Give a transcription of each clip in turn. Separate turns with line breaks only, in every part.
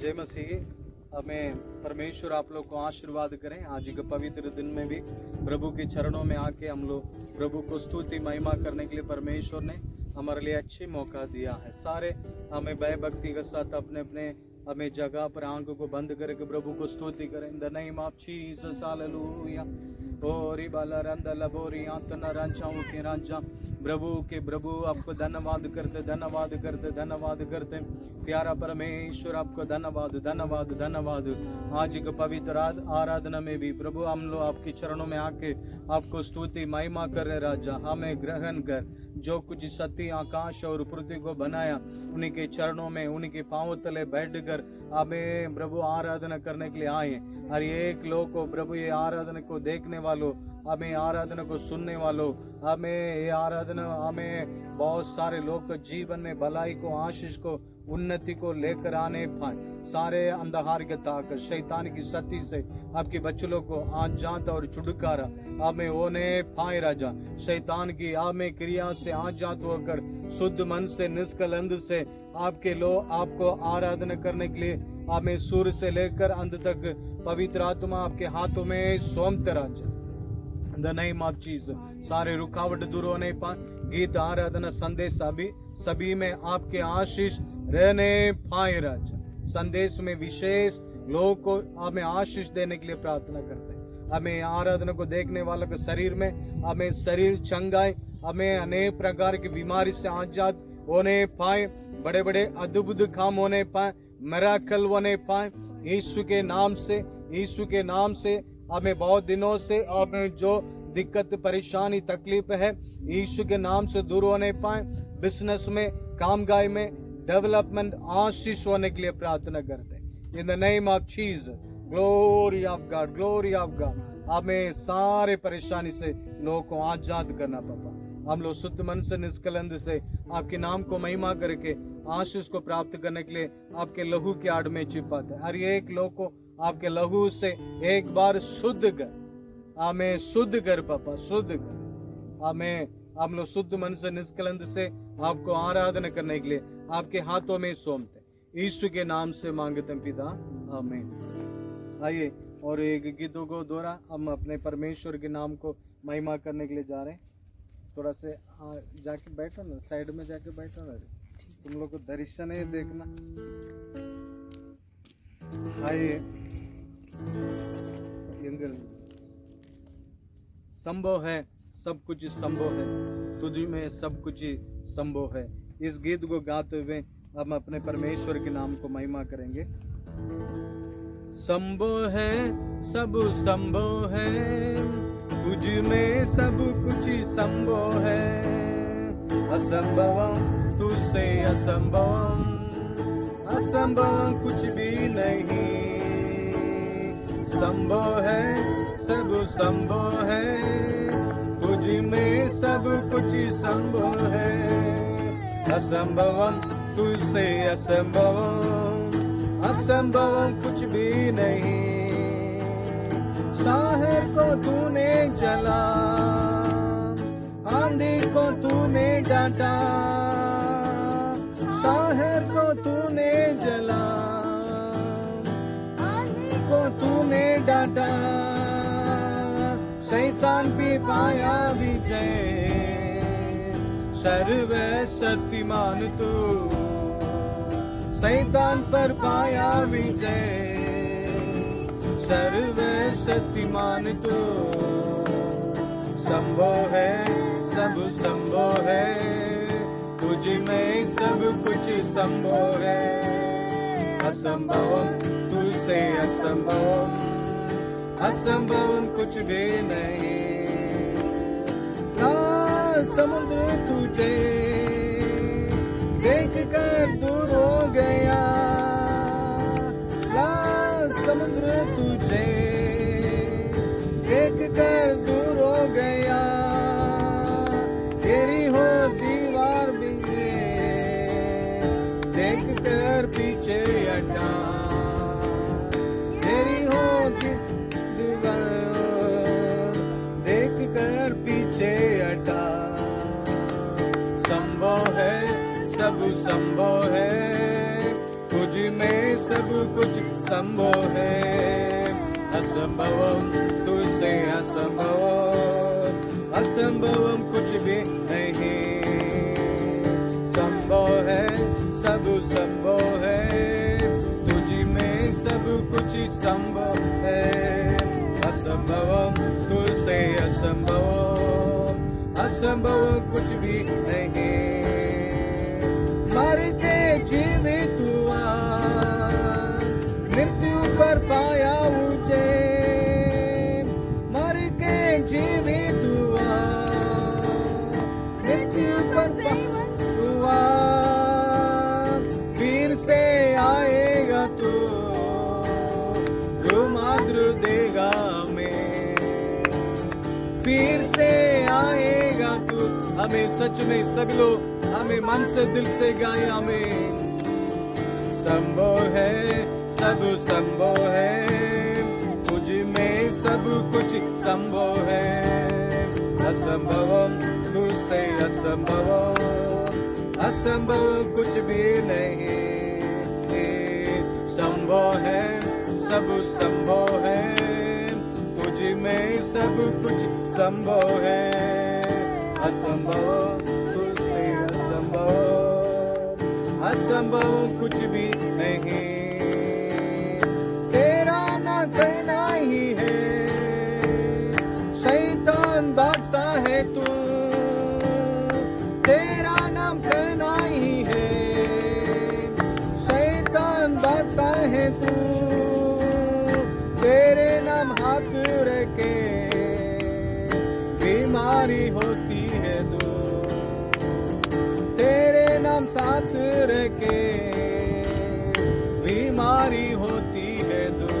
जय मसीह। हमें परमेश्वर आप लोग को आशीर्वाद करें। आज के पवित्र दिन में भी प्रभु के चरणों में आके हम लोग प्रभु को स्तुति महिमा करने के लिए परमेश्वर ने हमारे लिए अच्छी मौका दिया है। सारे हमें भय भक्ति के साथ अपने अपने हमें जगह पर आंखों को बंद करके प्रभु को स्तुति करें। In the name of Jesus hallelujah. ओरी बाला रंदला बोरी आंतना रंचाऊ के रंचा प्रभु आपको धन्यवाद करते प्यारा परमेश्वर आपको धन्यवाद। आज के पवित्र आराधना में भी प्रभु हम लोग आपके चरणों में आके आपको स्तुति महिमा कर रहे। राजा हमें ग्रहण कर, जो कुछ सत्य आकाश और पृथ्वी को बनाया उन्हीं के चरणों में उन्हीं के पांवों तले बैठकर हमें प्रभु आराधना करने के लिए आए। हर एक लोग को प्रभु ये आराधना को देखने वालों, हमें आराधना को सुनने वालों, हमें ये आराधना हमें बहुत सारे लोग को जीवन में भलाई को, आशीष को, उन्नति को लेकर आने पाए। सारे अंधकार के ताकत शैतान की शक्ति से आपके बच्चों को आजाद और छुटकारा हमें होने पाए। राजा शैतान की हमें क्रिया से आजाद होकर शुद्ध मन से निष्कलंक से आपके लोग आपको आराधना करने के लिए हमें सूर्य से लेकर अंत तक पवित्र आत्मा आपके हाथों में सौंपते। राजा द नेम ऑफ जीसस सारे रुकावट दूर होने पाए। गीत आराधना संदेश सभी में आपके आशीष रहने पाए। राजा संदेश में विशेष लोगों को हमें आशीष देने के लिए प्रार्थना करते हैं। हमें आराधना को देखने वालों के शरीर में हमें शरीर चंगाई, हमें अनेक प्रकार की बीमारी से आजाद होने पाए, बड़े बड़े अद्भुत काम होने पाए, मिरेकल होने पाए। यीशु के नाम से हमें बहुत दिनों से हमें जो दिक्कत परेशानी तकलीफ है यीशु के नाम से दूर होने पाए। बिजनेस में, कामकाज में डेवलपमेंट आशीष होने के लिए प्रार्थना करते हैं। इन the name of Jesus glory of God हमें सारे परेशानी से लोगों को आजाद करना पापा। हम लोग शुद्ध मन से निष्कलंक से आपके नाम को महिमा करके आशीष को प्राप्त करने के लिए आपके लहू के आड़ में छिपाते हैं। हर एक लोग को आपके लहू से एक बार शुद्ध कर, हमें शुद्ध कर पापा, शुद्ध कर हमें। हम लोग शुद्ध मन से निष्कलंक से आपको आराधना करने के लिए आपके हाथों में सौंपते यीशु के नाम से मांगते हैं पिता, आमीन। आइए और एक गीतों को दोहरा हम अपने परमेश्वर के नाम को महिमा करने के लिए जा रहे हैं। थोड़ा से जाके बैठो ना, साइड में जाके बैठो ना, तुम लोग को दर्शन है देखना। आइए संभव है, सब कुछ संभव है, तुझ में सब कुछ संभव है। इस गीत को गाते हुए हम अपने परमेश्वर के नाम को महिमा करेंगे। संभव है, सब संभव है, तुझ में सब कुछ संभव है। असंभव तुझसे असंभव कुछ भी नहीं। संभव है, सब संभव है, तुझ में सब कुछ संभव है। असंभव तुझसे असंभव कुछ भी नहीं। शहर को तूने जला, आंधी को तूने डांटा। शहर को तूने जला, आंधी को तूने डांटा। शैतान पे पाया विजय, सर्वशक्तिमान तू। शैतान पर पाया विजय, सर्वशक्तिमान तू। संभव है, सब संभव है, तुझ में सब कुछ संभव है। असंभव तुझसे असंभव कुछ भी नहीं। लाल समुद्र तुझे देख कर दूर हो गया। लाल समुद्र तुझे देख कर दूर हो गया। तेरी हो दीवार भी देख कर पीछे हटा। तेरी हो देख कर पीछे हटा। संभव है, सब संभव है, तुझ में सब कुछ संभव है। असंभवम तुझसे असंभव, असंभवम कुछ भी नहीं। संभव है, सब संभव है, तुझ में सब कुछ संभव है। असंभवम तुझसे असंभव, असंभव कुछ भी नहीं। मर के जीवित हुआ, मृत्यु पर पाया मुझे। मर के जीवित हुआ, मृत्यु पर हुआ, फिर से आएगा तू, रुमाद्र देगा हमें, फिर से आएगा तू। हमें सच में सब लोग हमें मन से दिल से गाए हमें। संभव है, सब संभव है, तुझ में सब कुछ संभव है। असंभवम तुझसे असंभव, असंभव कुछ भी नहीं। संभव है, सब संभव है, तुझ में सब कुछ संभव है। असंभव तुझसे असंभव, असंभव कुछ भी नहीं। तेरा ना कहना ही है, शैतान भागता है तू। तेरा नाम कहना ही है, शैतान भागता है तू। तेरे नाम हाथ रखे, बीमारी होती है तू। तेरे नाम साथ रखे, बीमारी होती है तू।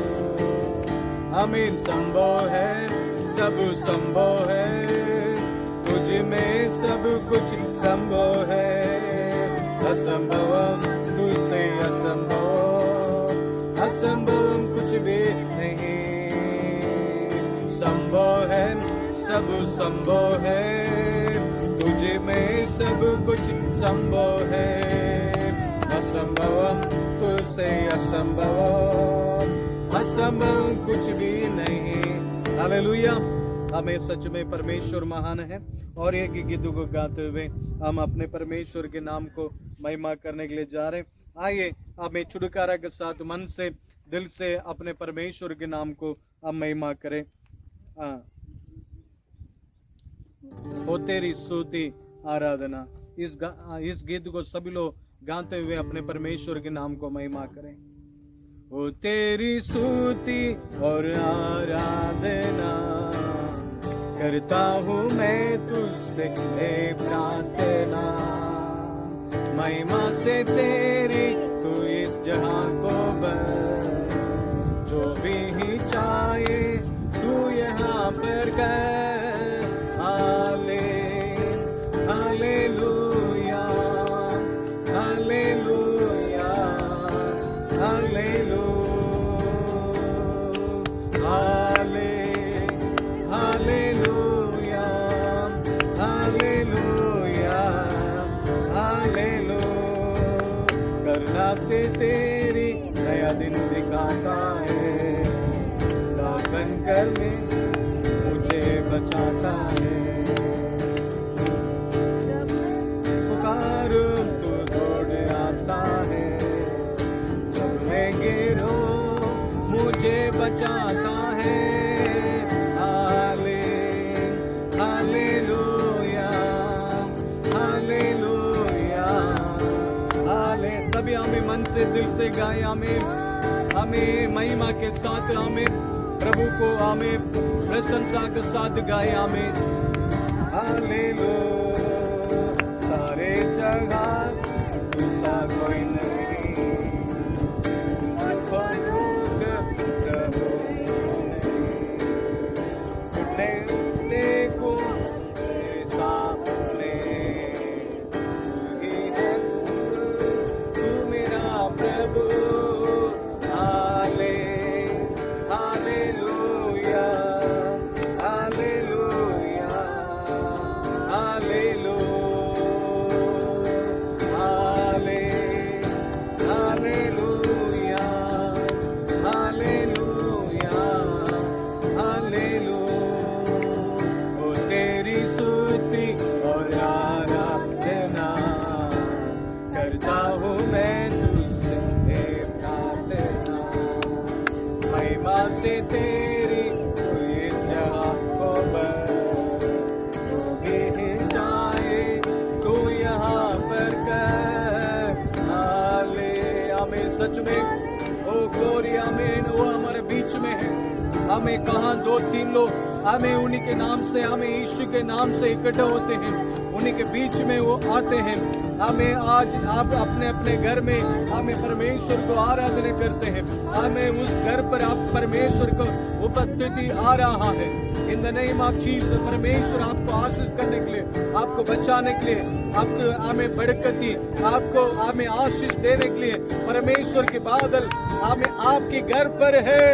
आमीन। संभव है, सब संभव है, तुझ में सब कुछ संभव है। असंभवम तुझसे असंभव, असंभवम कुछ भी नहीं। संभव है, सब संभव है, तुझ में सब कुछ संभव है। असंभवम तुझसे असंभव, असंभव कुछ भी नहीं। हालेलुया। हमें सच में परमेश्वर महान है। और एक गीत को गाते हुए हम अपने परमेश्वर के नाम को महिमा करने के लिए जा रहे हैं। आइए हमें छुटकारा के साथ मन से दिल से अपने परमेश्वर के नाम को हम महिमा करें। हो तेरी स्तुति आराधना। इस गीत को सभी लोग गाते हुए अपने परमेश्वर के नाम को महिमा करें। हो तेरी स्तुति और आराधना करता हूँ मैं तुझसे प्रार्थना। महिमा से तेरी तू इस जहां को बर, जो भी ही चाहे तू यहाँ पर कर। Hallelujah, hallelujah, hallelujah, hallelujah, hallelujah, hallelujah. करुणा से तेरी नया दिन दिखाता है, दागन कर में मुझे बचाता है। पुकारो तो दौड़ आता है, जब मैं गिरो मुझे बचाता है। हालेलुया, हालेलुया, हाले। सभी हमें मन से दिल से गाए। हमें महिमा के साथ हमें प्रभु को हमें प्रशंसा के साथ गाए। हमें हालेलुया। सारे जगह दूसरा कोई नहीं, देखो तेरे सामने तू ही है, तू मेरा प्रभु। हाले हालेलुया, हालेलुया, हालेलुया, हाले हालेलुया, सच में। ओ ग्लोरी आमीन, वो हमारे बीच में है। हमें कहाँ 2-3 लोग हमें उन्हीं के नाम से, हमें यीशु के नाम से इकट्ठे होते हैं, उन्हीं के बीच में वो आते हैं। हमें आज आप अपने अपने घर में हमें परमेश्वर को आराधना करते हैं। हमें उस घर पर आप परमेश्वर को उपस्थिति आ रहा है। In the name of Jesus, परमेश्वर आपको आशीष करने के लिए, आपको बचाने के लिए, आपको हमें बरकती, आपको हमें आशीष देने के लिए परमेश्वर के बादल हमें आपके घर पर है।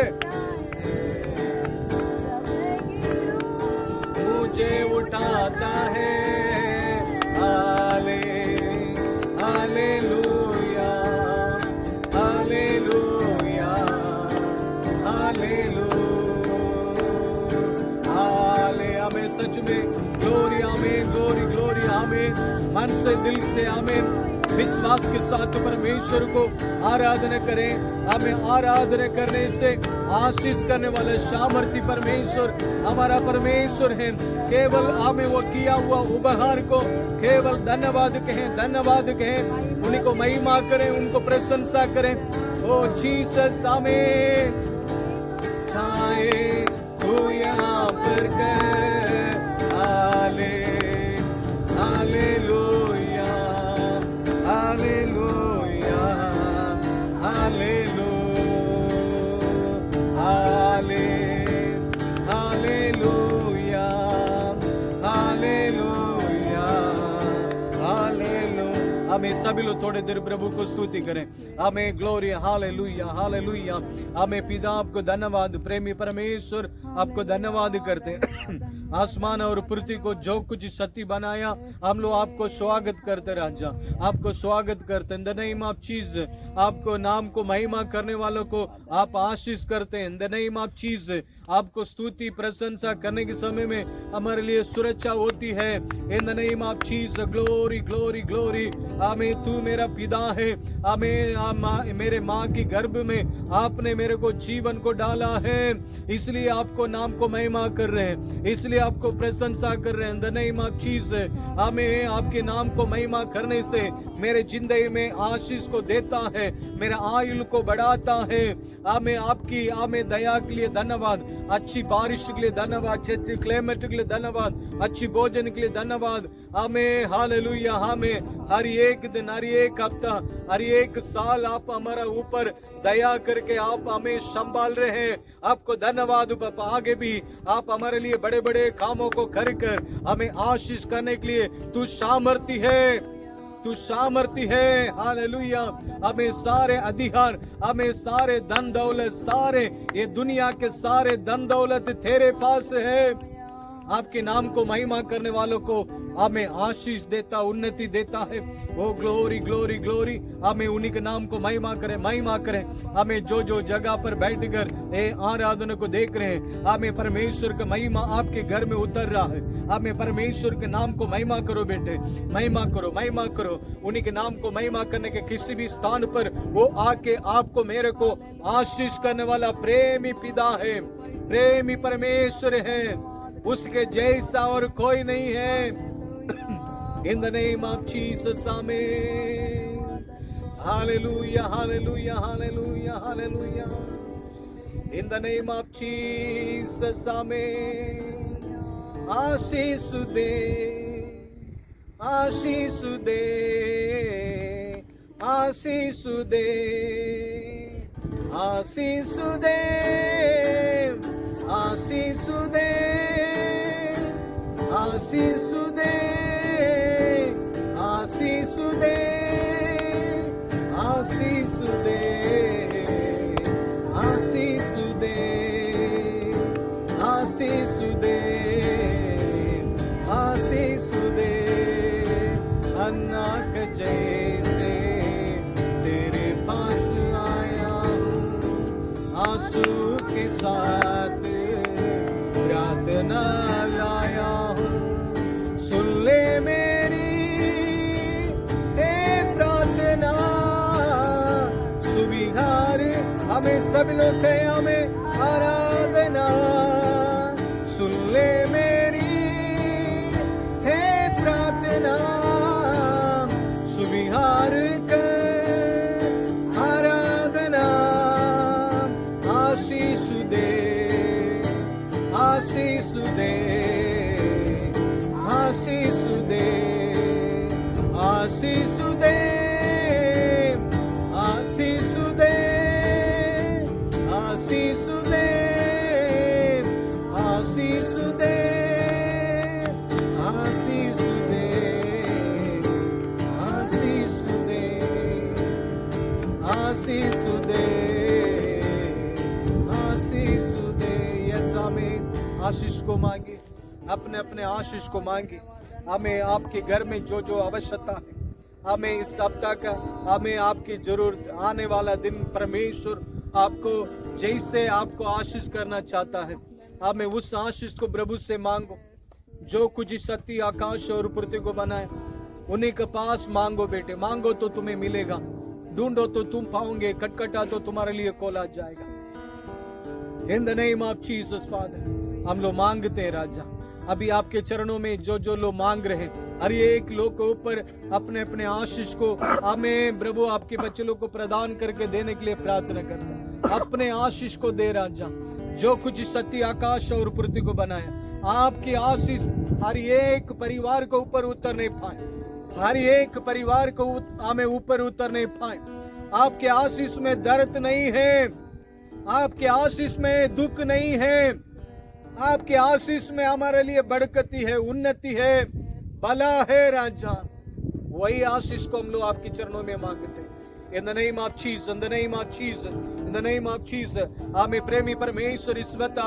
मुझे उठाता है, हाले हालेलुया हालेलुया हालेलुया हाले। हमें सच में ग्लोरी, हमें ग्लोरी ग्लोरी, हमें मन से दिल से हमें विश्वास के साथ परमेश्वर को आराधना करें। हमें आराधना करने से आशीष करने वाले सामर्थी परमेश्वर हमारा परमेश्वर है। केवल हमें वो किया हुआ उपहार को केवल धन्यवाद कहें, धन्यवाद कहें, उन्हीं को महिमा करें, उनको प्रशंसा करें। ओ जीसस, हमें चाहे तू यहाँ पर कर, हाले हालेलुया हालेलुया हालेलुया हाले हालेलुया हालेलुया हालेलुया। हमें सभी लोग थोड़े देर प्रभु को स्तुति करें। हमें ग्लोरी, हालेलुया हालेलुया। हमें पिता आपको धन्यवाद, प्रेमी परमेश्वर आपको धन्यवाद करते हैं। आसमान और पृथ्वी को जो कुछ सत्य बनाया, हम लोग आपको स्वागत करते राजा, आपको स्वागत करते हैं। इन द नेम ऑफ जीसस, आपको नाम को महिमा करने वालों को आप आशीष करते हैं। इन द नेम ऑफ जीसस, आपको स्तुति प्रशंसा करने के समय में हमारे लिए सुरक्षा होती है। In the name of Jesus, glory glory glory. हमें तू मेरा पिता है, हमें मेरे माँ की गर्भ में आपने मेरे को जीवन को डाला है, इसलिए आपको नाम को महिमा कर रहे हैं, इसलिए आपको प्रशंसा कर रहे हैं। इन द नेम ऑफ जीसस, हमें आपके नाम को महिमा करने से मेरे जिंदगी में आशीष को देता है, मेरा आयु को बढ़ाता है। हमें आपकी हमें दया के लिए धन्यवाद, अच्छी बारिश के लिए धन्यवाद, अच्छी क्लाइमेट के लिए धन्यवाद, अच्छी भोजन के लिए धन्यवाद। हमें हालेलुया, हमें हर एक दिन, हर एक हफ्ता, हर एक साल आप हमारा ऊपर दया करके आप हमें संभाल रहे हैं। आपको धन्यवाद पापा। आगे भी आप हमारे लिए बड़े बड़े कामों को कर हमें आशीष करने के लिए तू सामर्थी है, तू सामर्थी है। हालेलुया। हमें सारे अधिकार, हमें सारे धन दौलत, सारे ये दुनिया के सारे धन दौलत तेरे पास है। आपके नाम को महिमा करने वालों को हमें आशीष देता, उन्नति देता है। वो ग्लोरी ग्लोरी ग्लोरी। हमें उन्हीं के नाम को महिमा करें, महिमा करें। हमें जो जो जगह पर बैठकर आराधना को देख रहे हैं, हमें परमेश्वर का महिमा आपके घर में उतर रहा है। हमें परमेश्वर के नाम को महिमा करो बेटे, महिमा करो, महिमा करो। उन्हीं के नाम को महिमा करने के किसी भी स्थान पर वो आके आपको मेरे को आशीष करने वाला प्रेमी पिता है, प्रेमी परमेश्वर है। उसके जैसा और कोई नहीं है। In the name of Jesus, amen. Hallelujah hallelujah hallelujah hallelujah. In the name of Jesus, amen. आशीष दे, आशीष दे, आशीष दे, आशीष दे, आशीष दे, आशीष दे, आशीष दे, आशीष दे, आशीष दे, आशीष दे, आशीष दे। अन्ना के जैसे तेरे पास आया हूँ, आंसू के साथ प्रार्थना लाया हूँ। सुन ले मेरी हे प्रार्थना, सुविहार हमें सब लोग है, हमें आराधना। सुन ले मेरी हे प्रार्थना, सुविहार कर आराधना। दे, आशीष दे, आशीष दे, आशीष दे, आशीष दे, आशीष दे, आशीष दे, आशीष दे। यस आमीन। आशीष को मांगे, अपने अपने आशीष को मांगे। हमें आपके घर में जो जो आवश्यकता है, हमें इस सप्ताह का, हमें आपकी जरूरत, आने वाला दिन परमेश्वर आपको जैसे आपको आशीष करना चाहता है, हमें उस आशीष को प्रभु से मांगो। जो कुछ शक्ति आकाश और पृथ्वी को बनाए उन्हीं के पास मांगो बेटे। मांगो तो तुम्हें मिलेगा, ढूंढो तो तुम पाओगे, खटखटा तो तुम्हारे लिए खोला जाएगा। इन the name of Jesus father हम लोग मांगते हैं राजा। अभी आपके चरणों में जो जो लोग मांग रहे, हर एक लोग के ऊपर अपने अपने आशीष को हमें प्रभु आपके बच्चे लोग को प्रदान करके देने के लिए प्रार्थना करते हैं। अपने आशीष को दे राजा। जो कुछ सत्य आकाश और पृथ्वी को बनाया, आपकी आशीष हर एक परिवार को ऊपर उतर नहीं पाए, हर एक परिवार को हमें ऊपर उतर नहीं पाए। आपके आशीष में दर्द नहीं है, आपके आशीष में दुख नहीं है, आपके आशीष में हमारे लिए बरकती है, उन्नति है, भला है राजा। वही आशीष को हम लोग आपके चरणों में मांगते हैं। In the name of Jesus, in the name of Jesus, in the name of Jesus, हमें प्रेमी परमेश्वर इस वक्त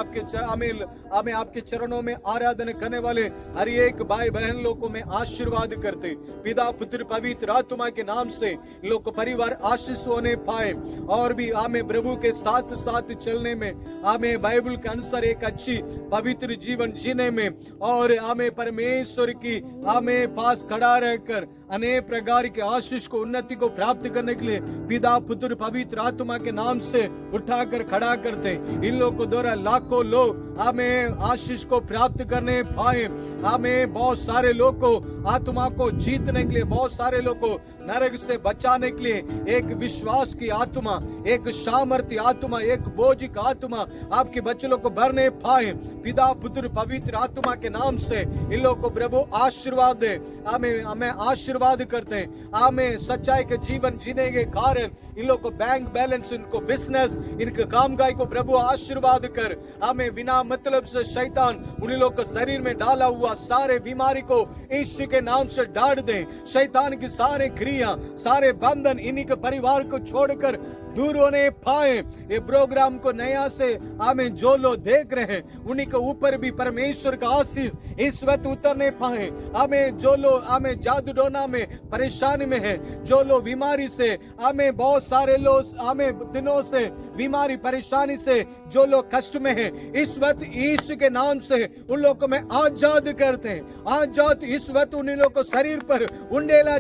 हमें आपके चरणों में आराधना करने वाले हर एक भाई बहन लोगों में आशीर्वाद करते, पिता पुत्र पवित्र आत्मा के नाम से लोग को परिवार आशीष होने पाए, और भी हमें प्रभु के साथ साथ चलने में, हमें बाइबल के अनुसार एक अच्छी पवित्र जीवन जीने में, और हमें परमेश्वर की हमें पास खड़ा रहकर अनेक प्रकार के आशीष को, उन्नति को प्राप्त करने के लिए पिता पुत्र पवित्र आत्मा के नाम से उठाकर खड़ा करते। इन लोगों को द्वारा लाखों लोग हमें आशीष को प्राप्त करने पाए। हमें बहुत सारे लोग को आत्मा को जीतने के लिए, बहुत सारे लोग को नरक से बचाने के लिए एक विश्वास की आत्मा, एक सामर्थ्य आत्मा, एक बोझ की आत्मा आपके बच्चों लोग को भरने पाए। पिता पुत्र पवित्र आत्मा के नाम से इन लोगों को प्रभु आशीर्वाद दे। हमें आशीर्वाद करते हैं। हमें सच्चाई के जीवन जीने के कारण इन लोग को बैंक बैलेंस, इनको बिजनेस, इनके कामकाज को प्रभु आशीर्वाद कर। हमें बिना मतलब से शैतान उन लोग को शरीर में डाला हुआ सारे बीमारी को यीशु के नाम से डांट दे। शैतान की सारे क्रिया, सारे बंधन इन्हीं के परिवार को छोड़कर दूर होने पाए। ये प्रोग्राम को नया से हमें जो लोग देख रहे हैं उन्हीं के ऊपर भी परमेश्वर का आशीष इस वक्त उतरने पाए। हमें जो लोग हमें जादू टोना में परेशानी में है, जो लोग बीमारी से, हमें बहुत सारे लोग हमें दिनों से बीमारी परेशानी से जो लोग कष्ट में हैं, इस वक्त यीशु के नाम से उन लोगों को मैं आजाद करते हैं। आजाद इस वक्त उन लोगों को शरीर पर उंडेला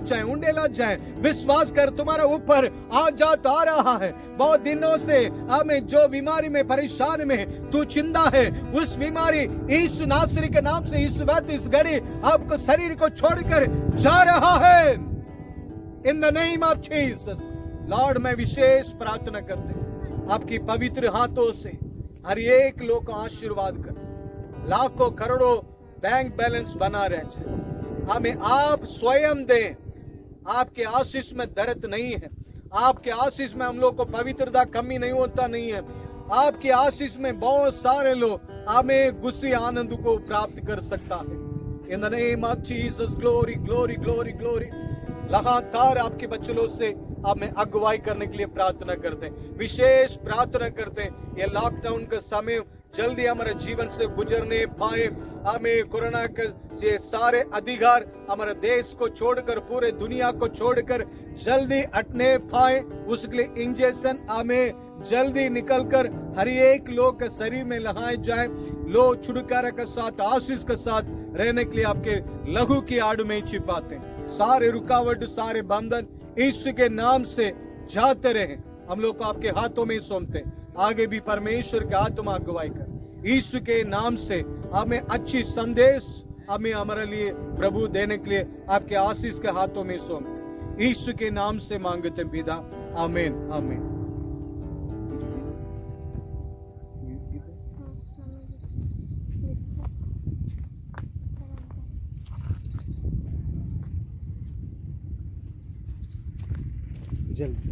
जाए। विश्वास कर, तुम्हारा ऊपर आजाद आ रहा है। बहुत दिनों से हमें जो बीमारी में परेशान में तू चिंता है, उस बीमारी यीशु नासरी के नाम से इस वक्त इस घड़ी आपको शरीर को छोड़कर जा रहा है। In the name of Jesus Lord, मैं विशेष प्रार्थना करते हैं आपकी पवित्र हाथों से हर एक लोग को आशीर्वाद कर, लाखों करोड़ों बैंक बैलेंस बना रहे। हमें आप स्वयं दें। आपके आशीष में दर्द नहीं है, आपके आशीष में हम लोग को पवित्रता कमी नहीं होता नहीं है। आपके आशीष में बहुत सारे लोग हमें गुस्से आनंद को प्राप्त कर सकता है। In the name of Jesus, glory glory glory glory. लगातार आपके बच्चों से हमें अगुवाई करने के लिए प्रार्थना करते हैं, विशेष प्रार्थना करते हैं। ये लॉकडाउन का समय जल्दी हमारे जीवन से गुजरने पाए। हमें कोरोना के ये सारे अधिकार हमारे देश को छोड़कर, पूरे दुनिया को छोड़कर जल्दी हटने पाए। उसके लिए इंजेक्शन हमें जल्दी निकलकर हर एक लोग के शरीर में लगाए जाए। लोग छुटकारा के साथ, आशीष के साथ रहने के लिए आपके लहू की आड़ में छिपाते हैं। सारे रुकावट, सारे बंधन यीशु के नाम से जाते रहे। हम लोग को आपके हाथों में सौंपते हैं। आगे भी परमेश्वर के आत्मा अगुवाई कर। यीशु के नाम से हमें अच्छी संदेश हमें हमारे लिए प्रभु देने के लिए आपके आशीष के हाथों में सौंपते। यीशु के नाम से मांगते पिता, आमीन आमीन। जल्दी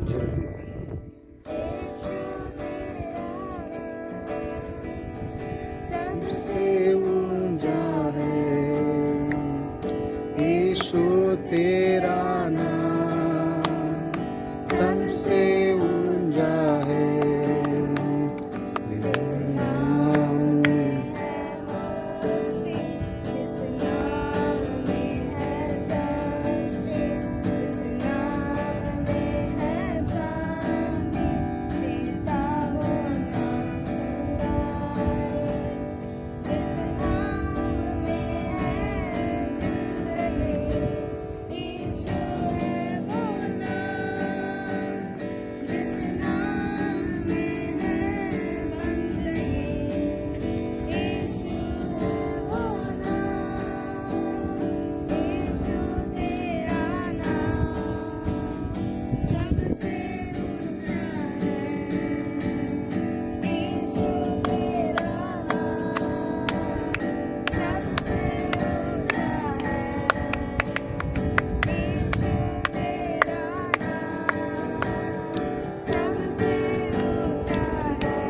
जल्दी। सबसे ऊंचा है यीशु तेरा नाम, सबसे ऊंचा है तेरा नाम।
जिस नाम में है शक्ति, जिस नाम में है शांति, देता वो नाम छुड़ाए। जिस नाम में है जिंदगी, यीशु है वो नाम। जिस नाम में है बंदगी, यीशु है वो नाम। यीशु तेरा नाम सबसे ऊंचा है। यीशु तेरा नाम सबसे ऊंचा है। यीशु तेरा नाम सबसे ऊंचा है।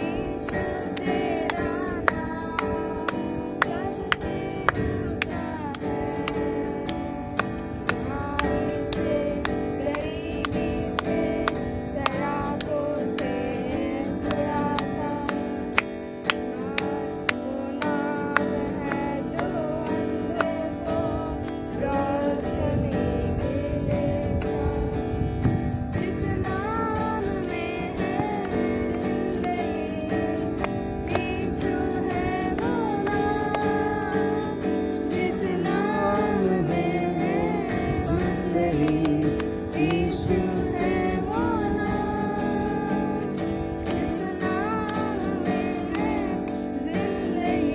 यीशु तेरा नाम सबसे ऊंचा है। बीमारी से, गरीबी से, शराबों से छुड़ाता वो नाम है जो अंधे को रोशनी मिलेगा। जिस नाम में है जिंदगी, यीशु है वो नाम। जिस नाम में है जिंदगी, यीशु है वो नाम। जिस नाम में है जिंदगी,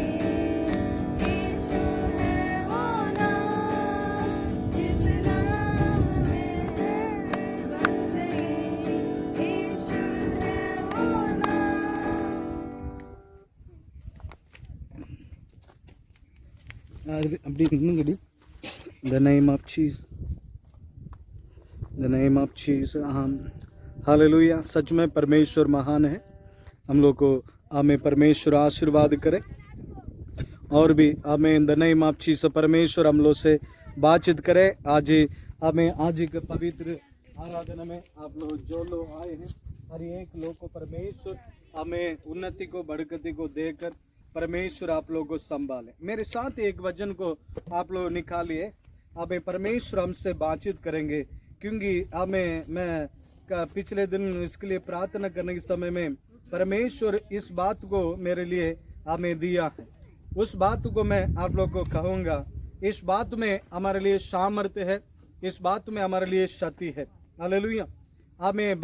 यीशु है वो नाम। जिस नाम में है बंदगी, यीशु है वो नाम।
அப்படி நின்னுங்கடி. The name of Jesus, the name of Jesus। Hallelujah. सच में परमेश्वर महान है। हम लोग को हमें परमेश्वर आशीर्वाद करे और भी हमें इन द नेम ऑफ जीसस परमेश्वर हम लोग से बातचीत करे। आज हमें आज के पवित्र आराधना में आप लोग जो लोग आए हैं, हर एक लोग को परमेश्वर हमें उन्नति को बढ़कती को देकर परमेश्वर आप लोगों को संभाले। मेरे साथ एक वचन को आप लोग निकालिए। हमें परमेश्वर हमसे बातचीत करेंगे, क्योंकि हमें मैं पिछले दिन इसके लिए प्रार्थना करने के समय में परमेश्वर इस बात को मेरे लिए हमें दिया है। उस बात को मैं आप लोग को कहूँगा। इस बात में हमारे लिए सामर्थ्य है, इस बात में हमारे लिए शक्ति है। हालेलुया। हमें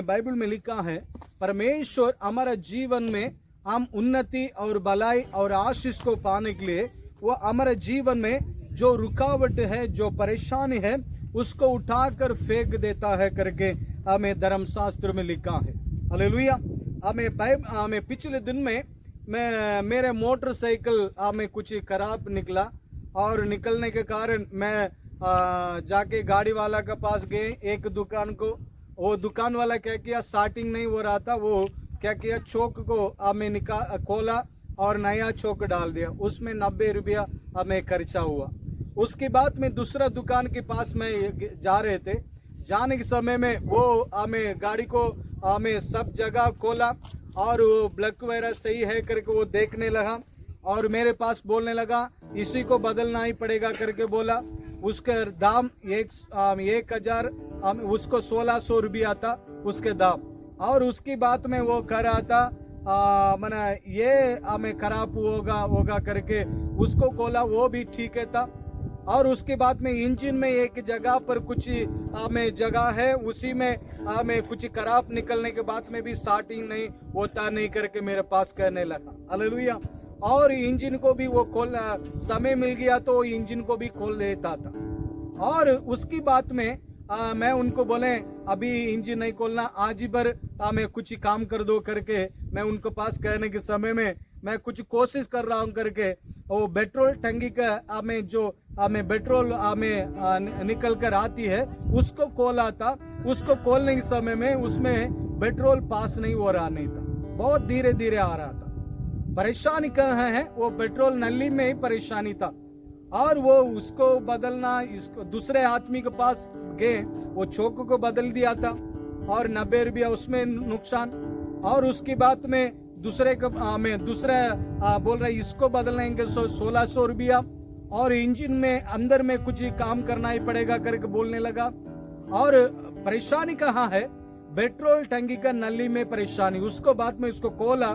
बाइबल में लिखा है, परमेश्वर हमारा जीवन में हम उन्नति और भलाई और आशीष को पाने के लिए वो हमारे जीवन में जो रुकावट है, जो परेशानी है, उसको उठाकर फेंक देता है करके हमें धर्मशास्त्र में लिखा है। हालेलुया। हमें पिछले दिन में मेरे मोटरसाइकिल हमें कुछ खराब निकला और निकलने के कारण मैं जाके गाड़ी वाला के पास गए एक दुकान को। वो दुकान वाला क्या किया, स्टार्टिंग नहीं हो रहा था, वो क्या किया, चौक को हमें खोला और नया चौक डाल दिया। उसमें 90 रुपया हमें खर्चा हुआ। उसके बाद में दूसरा दुकान के पास में जा रहे थे। जाने के समय में वो हमें गाड़ी को हमें सब जगह खोला और वो ब्लैक वगैरह सही है करके वो देखने लगा और मेरे पास बोलने लगा इसी को बदलना ही पड़ेगा करके बोला। उसका दाम 1000, उसको 1600 रुपया था उसके दाम। और उसकी बात में वो कह रहा था मना ये हमें खराब होगा करके उसको खोला, वो भी ठीक है था। और उसके बाद में इंजन में एक जगह पर कुछ हमें जगह है, उसी में हमें कुछ खराब निकलने के बाद में भी स्टार्टिंग नहीं होता नहीं करके मेरे पास कहने लगा। हालेलुया। और इंजन को भी वो खोल समय मिल गया तो इंजन को भी खोल देता था। और उसकी बात में मैं उनको बोले अभी इंजन नहीं खोलना, आज ही भर मैं कुछ काम कर दो करके मैं उनको पास कहने के समय में मैं कुछ कोशिश कर रहा हूँ करके वो पेट्रोल टंकी का हमें जो हमें पेट्रोल हमें निकल कर आती है उसको खोला था। उसको खोलने के समय में उसमें पेट्रोल पास नहीं हो रहा नहीं था, बहुत धीरे धीरे आ रहा था। परेशानी कहाँ है? वो पेट्रोल नली में ही परेशानी था और वो उसको बदलना, इसको दूसरे आदमी के पास गए, वो चौक को बदल दिया था और 90 रुपया उसमें नुकसान। और उसकी बात में दूसरे बोल रहे इसको बदलेंगे 1600 रुपया और इंजन में अंदर में कुछ काम करना ही पड़ेगा करके बोलने लगा। और परेशानी कहाँ है? पेट्रोल टंकी का नली में परेशानी। उसको बाद में उसको खोला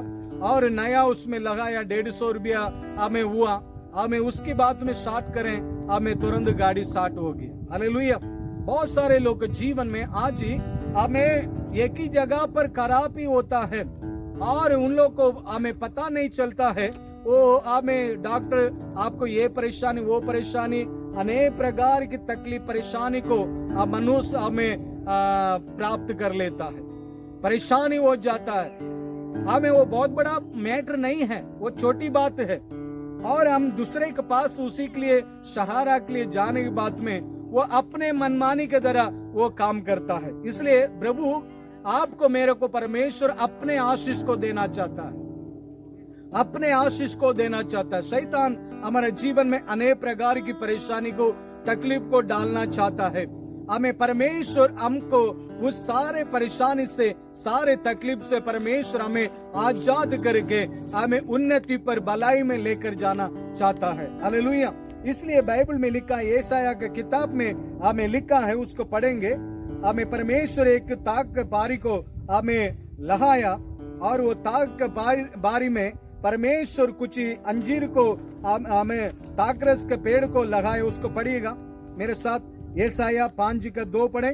और नया उसमें लगाया 150 रुपया हमें हुआ। हमें उसकी बात में स्टार्ट करें, हमें तुरंत गाड़ी स्टार्ट होगी। हालेलुया। बहुत सारे लोग जीवन में आज ही हमें एक ही जगह पर खराब ही होता है और उन लोग को हमें पता नहीं चलता है। वो हमें डॉक्टर आपको ये परेशानी वो परेशानी अनेक प्रकार की तकलीफ परेशानी को मनुष्य हमें प्राप्त कर लेता है, परेशानी हो जाता है। हमें वो बहुत बड़ा मैटर नहीं है, वो छोटी बात है और हम दूसरे के पास उसी के लिए सहारा के लिए जाने की बात में वो अपने मनमानी के तरह वो काम करता है। इसलिए प्रभु आपको मेरे को परमेश्वर अपने आशीष को देना चाहता है, अपने आशीष को देना चाहता है। शैतान हमारे जीवन में अनेक प्रकार की परेशानी को तकलीफ को डालना चाहता है। हमें परमेश्वर हमको उस सारे परेशानी से सारे तकलीफ से परमेश्वर हमें आजाद करके हमें उन्नति पर भलाई में लेकर जाना चाहता है। हालेलुया। इसलिए बाइबल में लिखा है, यशायाह की किताब में हमें लिखा है, उसको पढ़ेंगे। हमें परमेश्वर एक ताक बारी को हमें लगाया और वो ताक बारी में परमेश्वर कुछ अंजीर को हमें ताकरस के पेड़ को लगाया। उसको पढ़िएगा मेरे साथ। यशायाह 5:2 पढ़े।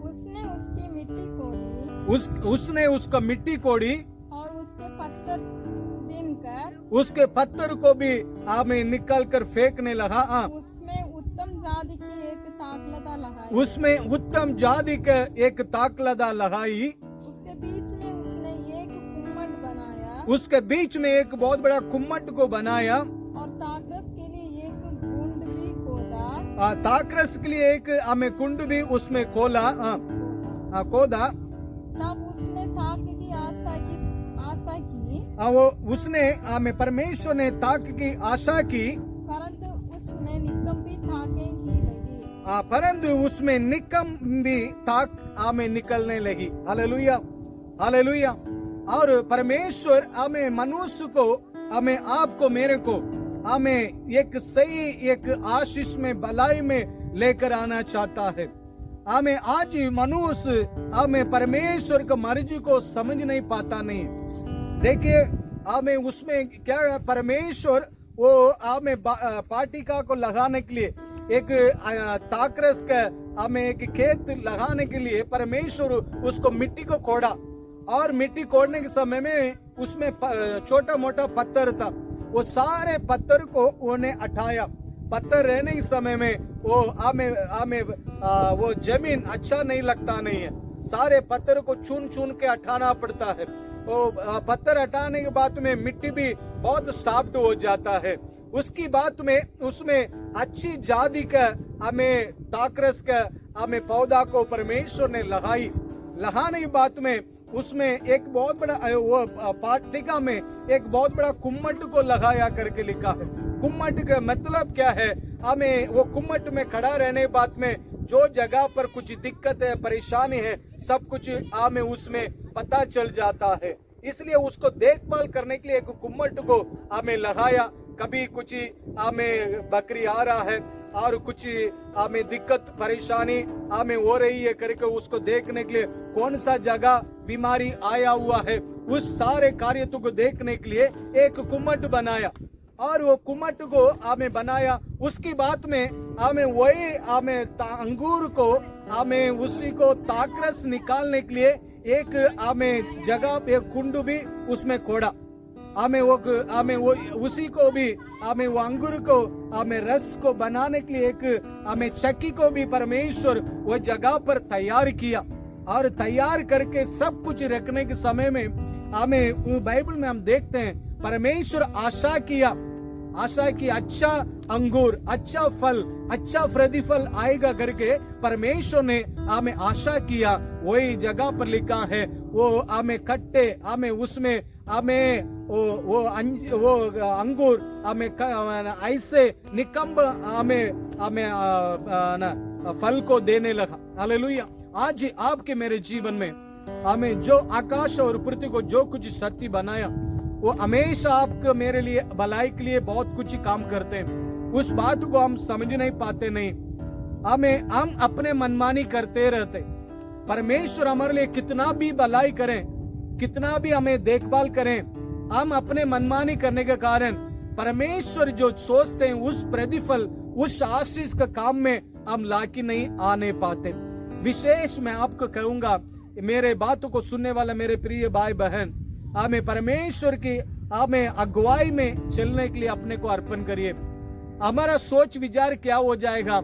उसने उसकी मिट्टी कोड़ी,
उसने उसका मिट्टी कोड़ी
और उसके पत्थर बीनकर
उसके पत्थर को भी हमें निकाल कर फेंकने लगा।
उसमें उत्तम जाति की एक ताकलदा लगाई,
उसमें उत्तम जाति का एक ताकलदा लगाई।
उसके बीच में उसने एक कुम्मट बनाया,
उसके बीच में एक बहुत बड़ा कुम्मट को बनाया
और ताकरस के लिए एक कुंड भी खोदा,
ताकरस के लिए एक हमें कुंड भी उसमें खोला खोदा।
तब उसने ताक की आशा की
वो उसने हमें परमेश्वर ने ताक की आशा की,
परंतु उसमें निकम भी ताकें ही लगी,
परंतु उसमें निकम भी ताक हमें निकलने लगी। Hallelujah, hallelujah. और परमेश्वर हमें मनुष्य को, हमें आपको मेरे को हमें एक सही एक आशीष में भलाई में लेकर आना चाहता है। हमें आज मनुष्य हमें परमेश्वर की मर्जी को समझ नहीं पाता नहीं। देखिए हमें उसमें क्या परमेश्वर वो हमें पाटिका को लगाने के लिए एक ताकरस का हमें एक खेत लगाने के लिए परमेश्वर उसको मिट्टी को खोदा और मिट्टी खोदने के समय में उसमें छोटा मोटा पत्थर था। वो सारे पत्थर को उन्हें हटाया। पत्थर रहने के समय में वो हमें वो जमीन अच्छा नहीं लगता नहीं है, सारे पत्थर को चुन चुन के हटाना पड़ता है। वो पत्थर हटाने के बाद में मिट्टी भी बहुत सॉफ्ट हो जाता है। उसकी बात में उसमें अच्छी जाति का हमें ताकरस का हमें पौधा को परमेश्वर ने लगाने की बात में उसमें एक बहुत बड़ा वो पाटिका में एक बहुत बड़ा कुम्मट को लगाया करके लिखा है। कुम्मट का मतलब क्या है? हमें वो कुम्मट में खड़ा रहने के बाद में जो जगह पर कुछ दिक्कत है परेशानी है सब कुछ हमें उसमें पता चल जाता है। इसलिए उसको देखभाल करने के लिए एक कुम्मट को हमें लगाया। कभी कुछ हमें बकरी आ रहा है और कुछ हमें दिक्कत परेशानी हमें हो रही है करके उसको देखने के लिए कौन सा जगह बीमारी आया हुआ है उस सारे कार्य को देखने के लिए एक कुम्मट बनाया। और वो कुम्मट को हमें बनाया। उसकी बात में हमें वही हमें अंगूर को हमें उसी को ताकरस निकालने के लिए एक हमें जगह एक कुंड भी उसमें खोदा। हमें वो उसी को भी हमें वो अंगूर को हमें रस को बनाने के लिए एक हमें चक्की को भी परमेश्वर वो जगह पर तैयार किया। और तैयार करके सब कुछ रखने के समय में हमें बाइबल में हम देखते हैं परमेश्वर आशा किया आशा है कि अच्छा अंगूर, अच्छा फल, अच्छा प्रतिफल आएगा करके परमेश्वर ने हमें आशा किया। वही जगह पर लिखा है, वो हमें कट्टे, हमें उसमें हमें वो अंगूर हमें ऐसे निकम्ब हमें फल को देने लगा। हालेलुया। आज आपके मेरे जीवन में हमें जो आकाश और पृथ्वी को जो कुछ सत्य बनाया, वो हमेशा आपके मेरे लिए भलाई के लिए बहुत कुछ काम करते हैं। उस बात को हम समझ नहीं पाते, नहीं हम अपने मनमानी करते रहते। परमेश्वर हमारे लिए कितना भी भलाई करें, कितना भी हमें देखभाल करें, हम अपने मनमानी करने के कारण परमेश्वर जो सोचते हैं उस प्रतिफल, उस आशीष का काम में हम लाके नहीं आने पाते। विशेष मैं आपको कहूंगा, मेरे बातों को सुनने वाला मेरे प्रिय भाई बहन, हमें परमेश्वर की हमें अगुवाई में चलने के लिए अपने को अर्पण करिए। हमारा सोच विचार क्या हो जाएगा,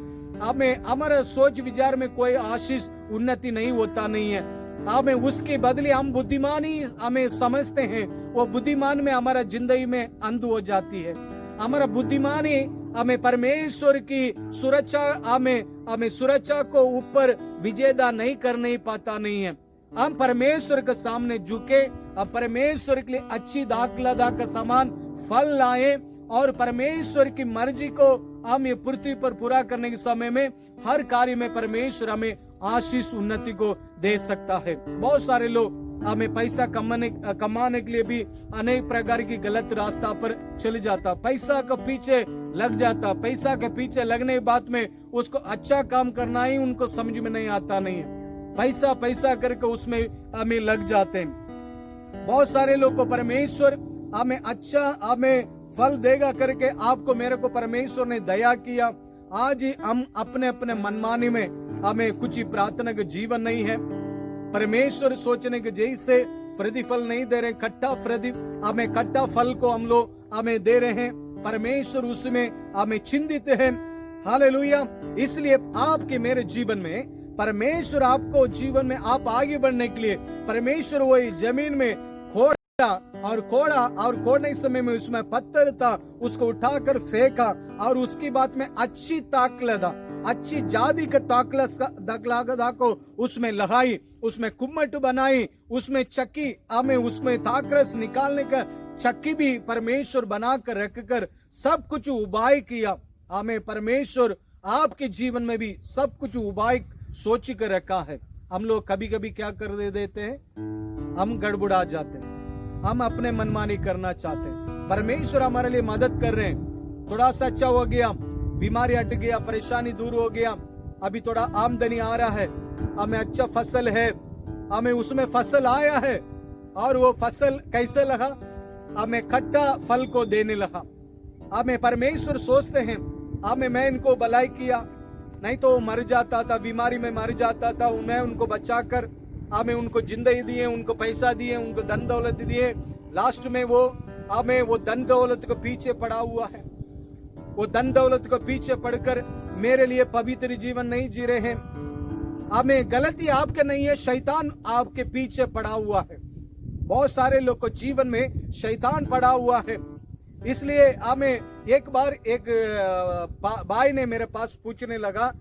हमारा सोच विचार में कोई आशीष उन्नति नहीं होता नहीं है। हमें उसके बदले हम बुद्धिमानी हमें समझते हैं, वो बुद्धिमान में हमारा जिंदगी में अंध हो जाती है। हमारा बुद्धिमानी हमें परमेश्वर की सुरक्षा हमें सुरक्षा को ऊपर विजेता नहीं करने पाता नहीं है। हम परमेश्वर के सामने झुके, हम परमेश्वर के लिए अच्छी दाखलता का समान फल लाए और परमेश्वर की मर्जी को हम ये पृथ्वी पर पूरा करने के समय में हर कार्य में परमेश्वर हमें आशीष उन्नति को दे सकता है। बहुत सारे लोग हमें पैसा कमाने के लिए भी अनेक प्रकार की गलत रास्ता पर चले जाता, पैसा के पीछे लग जाता। पैसा के पीछे लगने के बाद में उसको अच्छा काम करना ही उनको समझ में नहीं आता नहीं है। पैसा करके उसमें हमें लग जाते हैं। बहुत सारे लोग को परमेश्वर हमें फल देगा करके आपको मेरे को परमेश्वर ने दया किया। आज ही हम अपने अपने मनमानी में हमें कुछ ही प्रार्थना का जीवन नहीं है। परमेश्वर सोचने के जैसे प्रतिफल नहीं दे रहे, कट्टा फल को हम लोग हमें दे रहे हैं। परमेश्वर उसमें हमें चिंतित है। हालेलुया। इसलिए आपके मेरे जीवन में परमेश्वर आपको जीवन में आप आगे बढ़ने के लिए परमेश्वर वही जमीन में खोदने समय में उसमें पत्थर था, उसको उठाकर फेंका और उसकी बात में अच्छी ताकलदा, अच्छी जादी का ताकलदा को उसमें लगाई, उसमें कुम्मट बनाई, उसमें चक्की हमें उसमें ताकरस निकालने का चक्की भी परमेश्वर बनाकर रखकर सब कुछ उबाई किया। हमें परमेश्वर आपके जीवन में भी सब कुछ उबाई सोच कर रखा है। हम लोग कभी कभी क्या कर देते हैं, हम गड़बड़ा जाते हैं, हम अपने मनमानी करना चाहते हैं। परमेश्वर हमारे लिए मदद कर रहे हैं। थोड़ा सा अच्छा हो गया, बीमारी हट गया, परेशानी दूर हो गया, अभी थोड़ा आमदनी आ रहा है, हमें अच्छा फसल है, हमें उसमें फसल आया है और वो फसल कैसे लगा, हमें खट्टा फल को देने लगा। हमें परमेश्वर सोचते हैं मैं इनको भलाई किया, नहीं तो मर जाता था, बीमारी में मर जाता था, मैं उनको बचाकर हमें उनको जिंदगी दिए, उनको पैसा दिए, उनको धन दौलत दिए। लास्ट में वो धन दौलत को पीछे पड़ा हुआ है। वो धन दौलत को पीछे पड़कर मेरे लिए पवित्र जीवन नहीं जी रहे हैं। हमें गलती आपके नहीं है, शैतान आपके पीछे पड़ा हुआ है। बहुत सारे लोग को जीवन में शैतान पड़ा हुआ है। इसलिए हमें एक बार एक भाई ने मेरे पास पूछने लगा,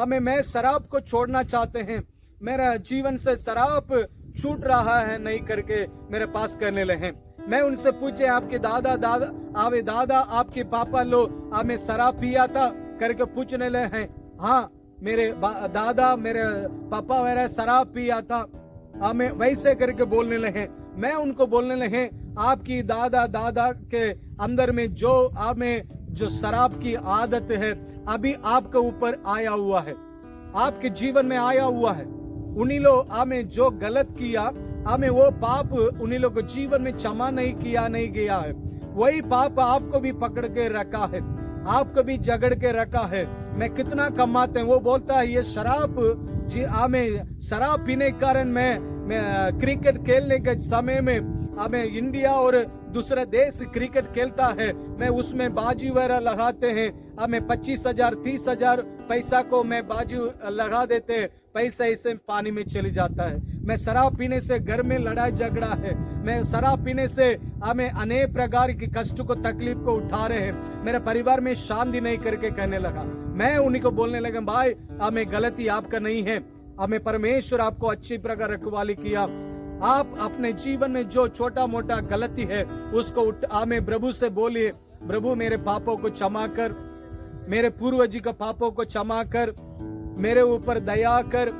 मैं शराब को छोड़ना चाहते हैं, मेरा जीवन से शराब छूट रहा है नहीं करके मेरे पास कहने लगे। मैं उनसे पूछे, आपके दादा आपके पापा लोग हमें शराब पिया था करके पूछने लगे हैं। हाँ, मेरे दादा मेरे पापा मेरा शराब पिया था, हमें वैसे करके बोलने लगे। मैं उनको बोलने लगे, आपकी दादा के अंदर में जो शराब की आदत है अभी आपके ऊपर आया हुआ है, आपके जीवन में आया हुआ है। उन्हीं लोग हमें जो गलत किया, हमें वो पाप उन्हीं लोग को जीवन में क्षमा नहीं गया है। वही पाप आपको भी पकड़ के रखा है, आपको भी जगड़ के रखा है। मैं कितना कमाते हैं, वो बोलता है ये शराब पीने के कारण मैं क्रिकेट खेलने के समय में हमें इंडिया और दूसरा देश क्रिकेट खेलता है, मैं उसमें बाजी वगैरह लगाते हैं, हमें 25,000 30,000 पैसा को मैं बाजू लगा देते हैं, पैसा इसे पानी में चली जाता है। मैं शराब पीने से घर में लड़ाई झगड़ा है, मैं शराब पीने से हमें अनेक प्रकार की कष्ट को तकलीफ को उठा रहे हैं, मेरे परिवार में शांति नहीं करके कहने लगा। मैं उन्हीं को बोलने लगा, भाई हमें गलती आपका नहीं है, हमें परमेश्वर आपको अच्छी प्रकार रखवाली किया। आप अपने जीवन में जो छोटा मोटा गलती है उसको हमें प्रभु से बोलिए, प्रभु मेरे पापों को क्षमा कर, मेरे पूर्वज का पापों को क्षमा कर, मेरे ऊपर दया कर,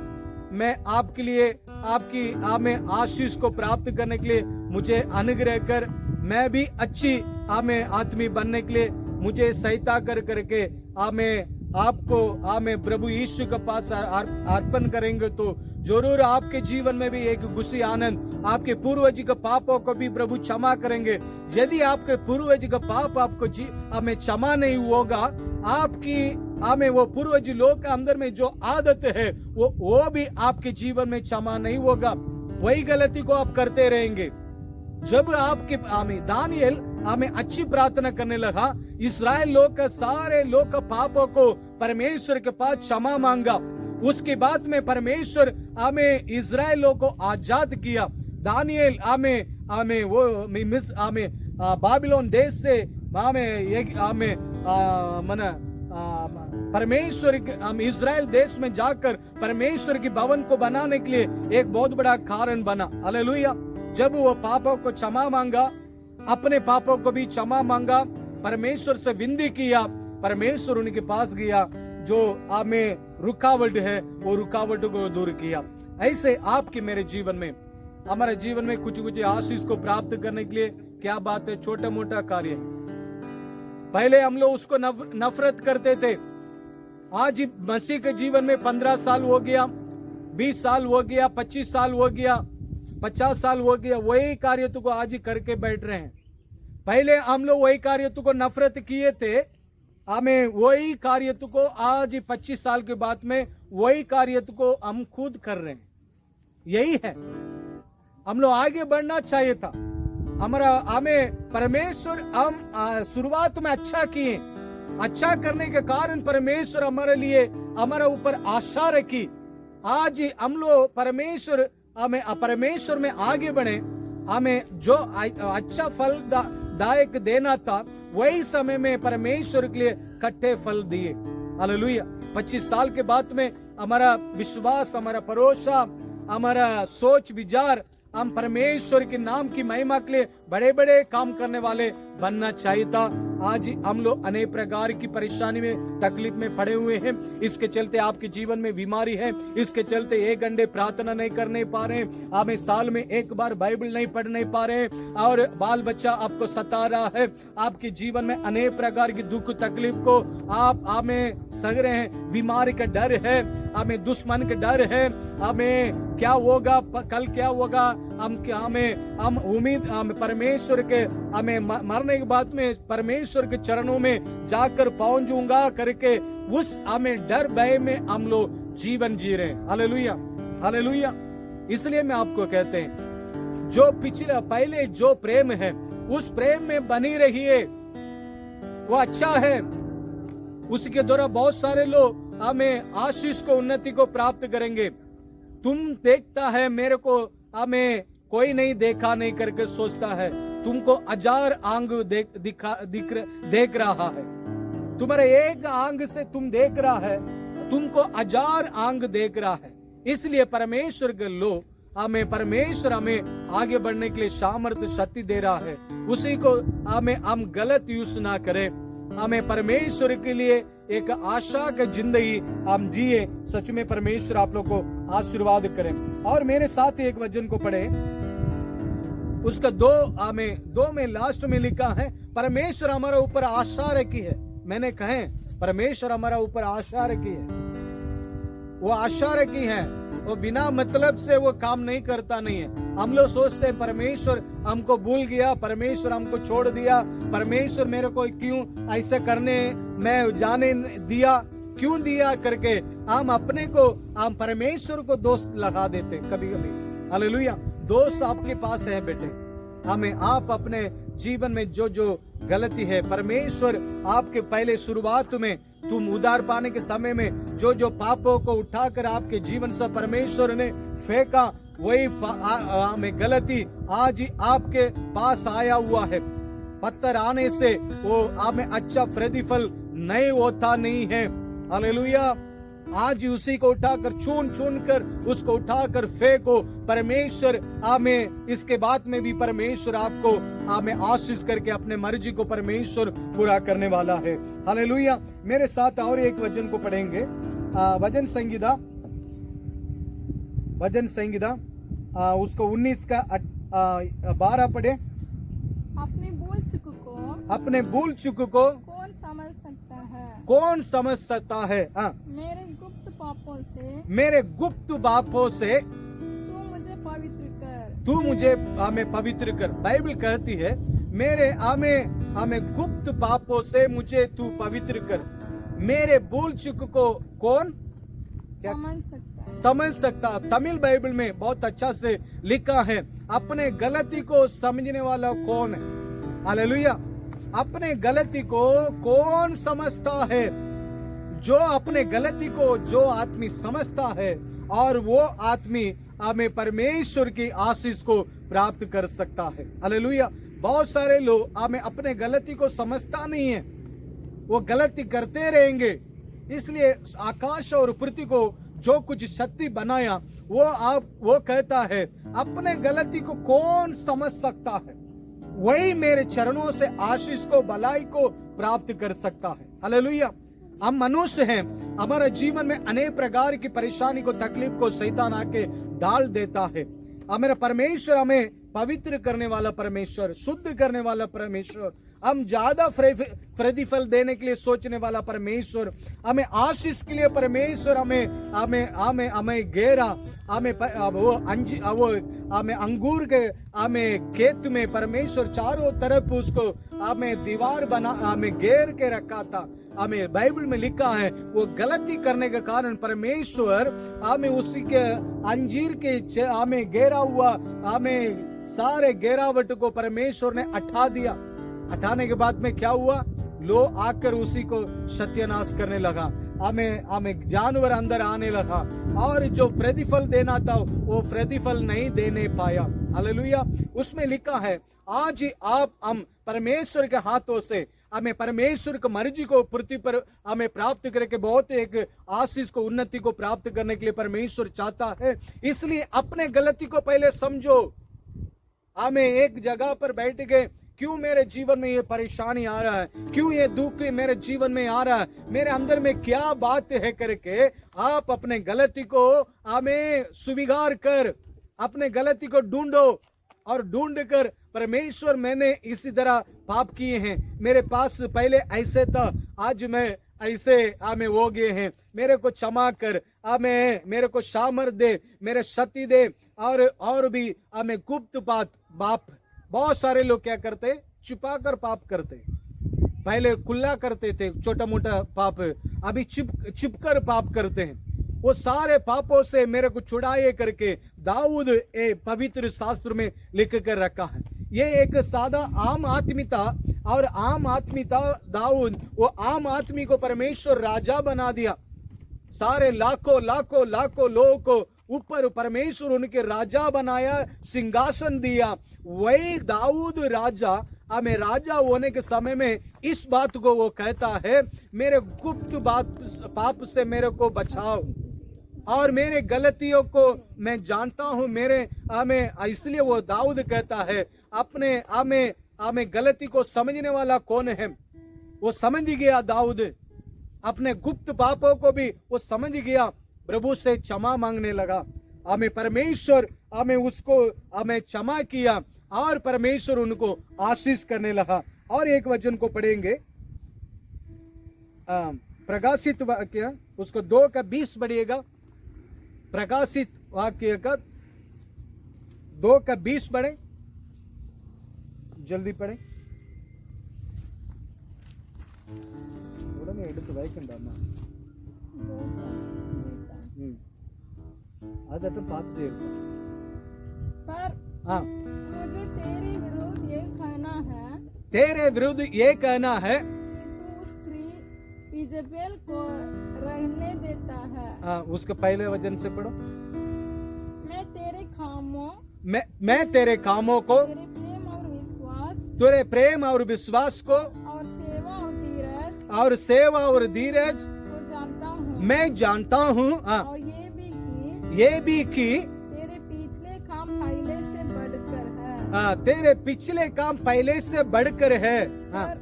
मैं आपके लिए आपकी हमें आशीष को प्राप्त करने के लिए मुझे अनुग्रह कर, मैं भी अच्छी हमें आदमी बनने के लिए मुझे सहायता कर करके हमें आपको हमें प्रभु यीशु के पास अर्पण करेंगे तो जरूर आपके जीवन में भी एक खुशी आनंद, आपके पूर्वज के पापों को भी प्रभु क्षमा करेंगे। यदि आपके पूर्वज का पाप आपको हमें क्षमा नहीं होगा, आपकी हमें वो पूर्वज लोग के अंदर में जो आदत है वो भी आपके जीवन में क्षमा नहीं होगा, वही गलती को आप करते रहेंगे। जब आपके दानियल हमें अच्छी प्रार्थना करने लगा, इस्राएल लोग का सारे लोग का पापों को परमेश्वर के पास क्षमा मांगा, उसके बाद में परमेश्वर हमें इस्राएल लोग को आजाद किया। दानियल हमें वो मिस हमें बाबिलोन देश से हमें परमेश्वर हम इस्राएल देश में जाकर परमेश्वर की भवन को बनाने के लिए एक बहुत बड़ा कारण बना। हालेलुया। जब वो पापों को क्षमा मांगा, अपने पापों को भी क्षमा मांगा, परमेश्वर से विनती किया, परमेश्वर उनके पास गया, जो हमें रुकावट है वो रुकावट को दूर किया। ऐसे आपके मेरे जीवन में, हमारे जीवन में कुछ कुछ आशीष को प्राप्त करने के लिए क्या बात है, छोटा मोटा कार्य। पहले हम लोग उसको नफरत करते थे, आज मसीह के जीवन में 15 साल हो गया, 20 साल हो गया, 25 साल हो गया, 50 साल हो गया, वही कार्य को आज ही करके बैठ रहे हैं। पहले हम लोग वही कार्य को नफरत किए थे, हमें वही कार्य को आज 25 साल के बाद में वही कार्य को हम खुद कर रहे हैं। यही है, हम लोग आगे बढ़ना चाहिए था। हमें परमेश्वर हम शुरुआत में अच्छा किए, अच्छा करने के कारण परमेश्वर हमारे लिए हमारे ऊपर आशा रखी। आज हम लोग परमेश्वर में आगे बढ़े, हमें जो अच्छा फल दायक देना था वही समय में परमेश्वर के लिए कट्टे फल दिए। हालेलुया। 25 साल के बाद में हमारा विश्वास, हमारा भरोसा, हमारा सोच विचार, हम परमेश्वर के नाम की महिमा के लिए बड़े बड़े काम करने वाले बनना चाहिए था। आज हम लोग अनेक प्रकार की परेशानी में, तकलीफ में पड़े हुए हैं। इसके चलते आपके जीवन में बीमारी है, इसके चलते 1 घंटे प्रार्थना नहीं करने पा रहे, हमें साल में 1 बार बाइबल नहीं पढ़ने पा रहे, और बाल बच्चा आपको सता रहा है। आपके जीवन में अनेक प्रकार की दुख तकलीफ को आप हमें सह रहे हैं, बीमारी का डर है, हमें दुश्मन का डर है, हमें क्या होगा, कल क्या होगा, हम उम्मीद परमेश्वर के हमें मरने के बाद में परमेश्वर के चरणों में जाकर पहुंचूंगा करके उस हमें डर भय में हम लोग जीवन जी रहे हैं। Hallelujah, hallelujah. इसलिए मैं आपको कहते हैं, जो पहले जो प्रेम है उस प्रेम में बनी रहिए, वो अच्छा है। उसके द्वारा बहुत सारे लोग हमें आशीष को, उन्नति को प्राप्त करेंगे। तुम देखता है मेरे को हमें कोई नहीं देखा नहीं करके सोचता है, तुमको 1000 आंग देख रहा है, तुम्हारे एक आंग से तुम देख रहा है, तुमको 1000 आंग देख रहा है। इसलिए परमेश्वर के लोग परमेश्वर हमें आगे बढ़ने के लिए सामर्थ्य शक्ति दे रहा है। उसी को हम गलत यूज ना करें, हमें परमेश्वर के लिए एक आशा का जिंदगी हम जिए। सच में परमेश्वर आप लोग को आशीर्वाद करें। और मेरे साथ एक वचन को पढ़े, उसका 2 में लास्ट में लिखा है, परमेश्वर हमारे ऊपर आशा रखी है। मैंने कहे परमेश्वर हमारा ऊपर आशा रखी है, वो आशा रखी है, वो बिना मतलब से वो काम नहीं करता नहीं है। हम लोग सोचते हैं परमेश्वर हमको भूल गया, परमेश्वर हमको छोड़ दिया, परमेश्वर मेरे को क्यों ऐसा करने मैं जाने दिया, क्यों दिया करके हम अपने को परमेश्वर को दोष लगा देते कभी कभी। हालेलुया। दोष आपके पास है बेटे, आप अपने जीवन में जो जो गलती है, परमेश्वर आपके पहले शुरुआत में तुम उद्धार पाने के समय में जो जो पापों को उठाकर आपके जीवन से परमेश्वर ने फेंका, वही में गलती आज ही आपके पास आया हुआ है। पत्थर आने से वो आप में अच्छा प्रतिफल नहीं होता नहीं है। हालेलुया। आज ही उसी को उठाकर चुन चुन कर उसको उठाकर फेंको। परमेश्वर हमें इसके बाद में भी परमेश्वर आपको हमें आशीष करके अपने मर्जी को परमेश्वर पूरा करने वाला है। हालेलुया। मेरे साथ और एक वचन को पढ़ेंगे, वचन संहिता उसको 19 का 12 पढ़े। अपने भूल चुक को
कौन समझ सकता है?
कौन समझ सकता है?
मेरे गुप्त
पापों से
तू मुझे पवित्र कर।
तू मुझे हमें पवित्र कर। बाइबल कहती है मेरे हमें गुप्त पापों से मुझे तू पवित्र कर। मेरे भूल चुक को कौन समझ सकता। तमिल बाइबल में बहुत अच्छा से लिखा है, अपने गलती को समझने वाला कौन है? हालेलुया। अपने गलती को कौन समझता है? जो अपने गलती को जो आदमी समझता है और वो आदमी हमें परमेश्वर की आशीष को प्राप्त कर सकता है। हालेलुया। बहुत सारे लोग हमें अपने गलती को समझता नहीं है, वो गलती करते रहेंगे। इसलिए आकाश और पृथ्वी को जो कुछ शक्ति बनाया वो कहता है अपने गलती को कौन समझ सकता है? वही मेरे चरणों से आशीष को भलाई को प्राप्त कर सकता है। हालेलुया। हम मनुष्य हैं, हमारे जीवन में अनेक प्रकार की परेशानी को तकलीफ को शैतान आके डाल देता है। हमारा परमेश्वर हमें पवित्र करने वाला परमेश्वर, शुद्ध करने वाला परमेश्वर, हम ज्यादा प्रतिफल देने के लिए सोचने वाला परमेश्वर, हमें आशीष के लिए परमेश्वर हमें घेरा, हमें अंगूर के हमें खेत में परमेश्वर चारों तरफ उसको हमें दीवार बना हमें घेर के रखा था। हमें बाइबल में लिखा है वो गलती करने के कारण परमेश्वर हमें उसी के अंजीर के हमें घेरा हुआ हमें सारे घेरावट को परमेश्वर ने हटा दिया। हटाने के बाद में क्या हुआ? लो आकर उसी को सत्यानाश करने लगा। हमें जानवर अंदर आने लगा और जो प्रतिफल देना था वो प्रतिफल नहीं देने पाया। हालेलुया। उसमें लिखा है आज हम परमेश्वर के हाथों से हमें परमेश्वर की मर्जी को पृथ्वी पर हमें प्राप्त करके बहुत एक आशीष को उन्नति को प्राप्त करने के लिए परमेश्वर चाहता है। इसलिए अपने गलती को पहले समझो। हमें एक जगह पर बैठ के क्यों मेरे जीवन में ये परेशानी आ रहा है, क्यों ये दुख मेरे जीवन में आ रहा है, मेरे अंदर में क्या बात है करके आप अपने गलती को हमें स्वीकार कर अपने गलती को ढूंढो और ढूंढ कर परमेश्वर मैंने इसी तरह पाप किए हैं, मेरे पास पहले ऐसे था, आज मैं ऐसे हमें हो गए हैं, मेरे को क्षमा कर, मेरे को सामर्थ दे, मेरे शक्ति दे। और भी हमें गुप्त पाप बहुत सारे लोग क्या करते, छुपा कर पाप करते। पहले खुला करते थे छोटा मोटा पाप, अभी छिप कर पाप करते हैं। वो सारे पापों से मेरे को छुड़ाए करके दाऊद पवित्र शास्त्र में लिख कर रखा है। ये एक सादा आम आदमी था और आम आदमी था दाऊद, वो आम आदमी को परमेश्वर राजा बना दिया। सारे लाखों लाखों लाखों लोगों को ऊपर परमेश्वर उनके राजा बनाया, सिंहासन दिया। वही दाऊद राजा हमें राजा होने के समय में इस बात को वो कहता है मेरे गुप्त पाप से मेरे को बचाओ और मेरे गलतियों को मैं जानता हूं मेरे इसलिए वो दाऊद कहता है अपने हमें गलती को समझने वाला कौन है? वो समझ गया दाऊद, अपने गुप्त पापों को भी वो समझ गया, प्रभु से क्षमा मांगने लगा। हमें परमेश्वर हमें क्षमा किया और परमेश्वर उनको आशीष करने लगा। और एक वचन को पढ़ेंगे, प्रकाशित वाक्य उसको 2:20 पढ़िएगा। प्रकाशित वाक्य का 2:20 पढ़े, जल्दी पढ़े। எடுத்து வைக்கண்டாமா அதட்ட பார்த்துட்டே இருக்கும்।
मुझे तेरे विरुद्ध ये कहना है
तेरे विरुद्ध ये कहना है
कि तू स्त्री इजेबेल को रहने देता है।
उसके पहले वचन से पढ़ो।
मैं तेरे कामों
मैं तेरे कामों को, तेरे प्रेम और विश्वास को
और
सेवा और धीरज
को जानता हूँ।
मैं जानता हूँ।
और ये भी कि
तेरे
पिछले काम पहले से बढ़कर है।
तेरे पिछले काम पहले से बढ़कर है।
और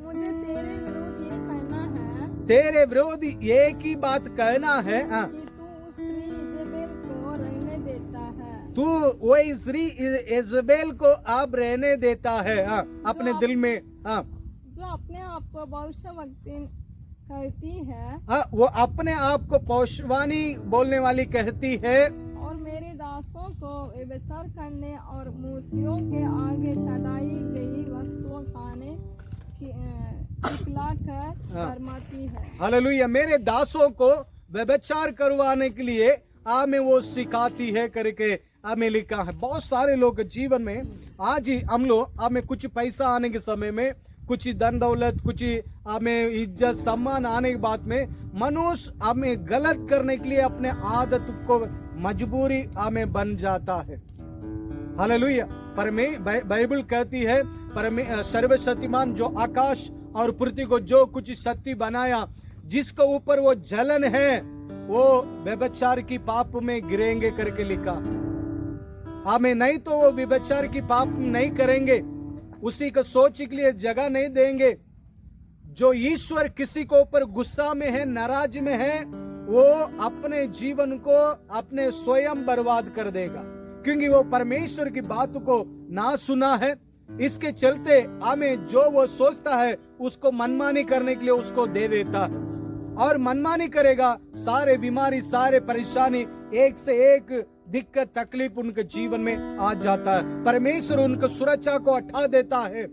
मुझे तेरे विरुद्ध ये कहना है,
तेरे विरोध एक ही बात कहना है
कि तू उस स्त्री इजेबेल को रहने देता है।
तू वही स्त्री इजेबेल को अब रहने देता है अपने दिल में।
जो अपने आप को भविष्यवक्ता कहती है,
वो अपने आप को भविष्यवाणी बोलने वाली कहती है,
और मेरे दासों को व्यभिचार करने और मूर्तियों के आगे चढ़ाई गई वस्तुओं खाने की सिखलाकर फरमाती है।
हालेलुया। मेरे दासों को व्यभिचार करवाने के लिए हमें वो सिखाती है करके हमें लिखा है। बहुत सारे लोग जीवन में आज ही हम लोग हमें कुछ पैसा आने के समय में, कुछ धन दौलत, कुछ हमें इज्जत सम्मान आने के बाद में मनुष्य हमें गलत करने के लिए अपने आदत को मजबूरी हमें बन जाता है। हालेलुया। बाइबल कहती है सर्वशक्तिमान जो आकाश और पृथ्वी को जो कुछ शक्ति बनाया, जिसके ऊपर वो जलन है, वो व्यभिचार की पाप में गिरेंगे करके लिखा। हमें नहीं तो वो व्यभिचार की पाप नहीं करेंगे, उसी को सोच के लिए जगह नहीं देंगे। जो ईश्वर किसी को ऊपर गुस्सा में है, नाराज में है, वो अपने जीवन को अपने स्वयं बर्बाद कर देगा, क्योंकि वो परमेश्वर की बात को ना सुना है। इसके चलते हमें जो वो सोचता है उसको मनमानी करने के लिए उसको दे देता है, और मनमानी करेगा, सारे बीमारी, सारे परेशानी, एक से एक दिक्कत तकलीफ उनके जीवन में आ जाता है। परमेश्वर उनकी सुरक्षा को हटा देता है,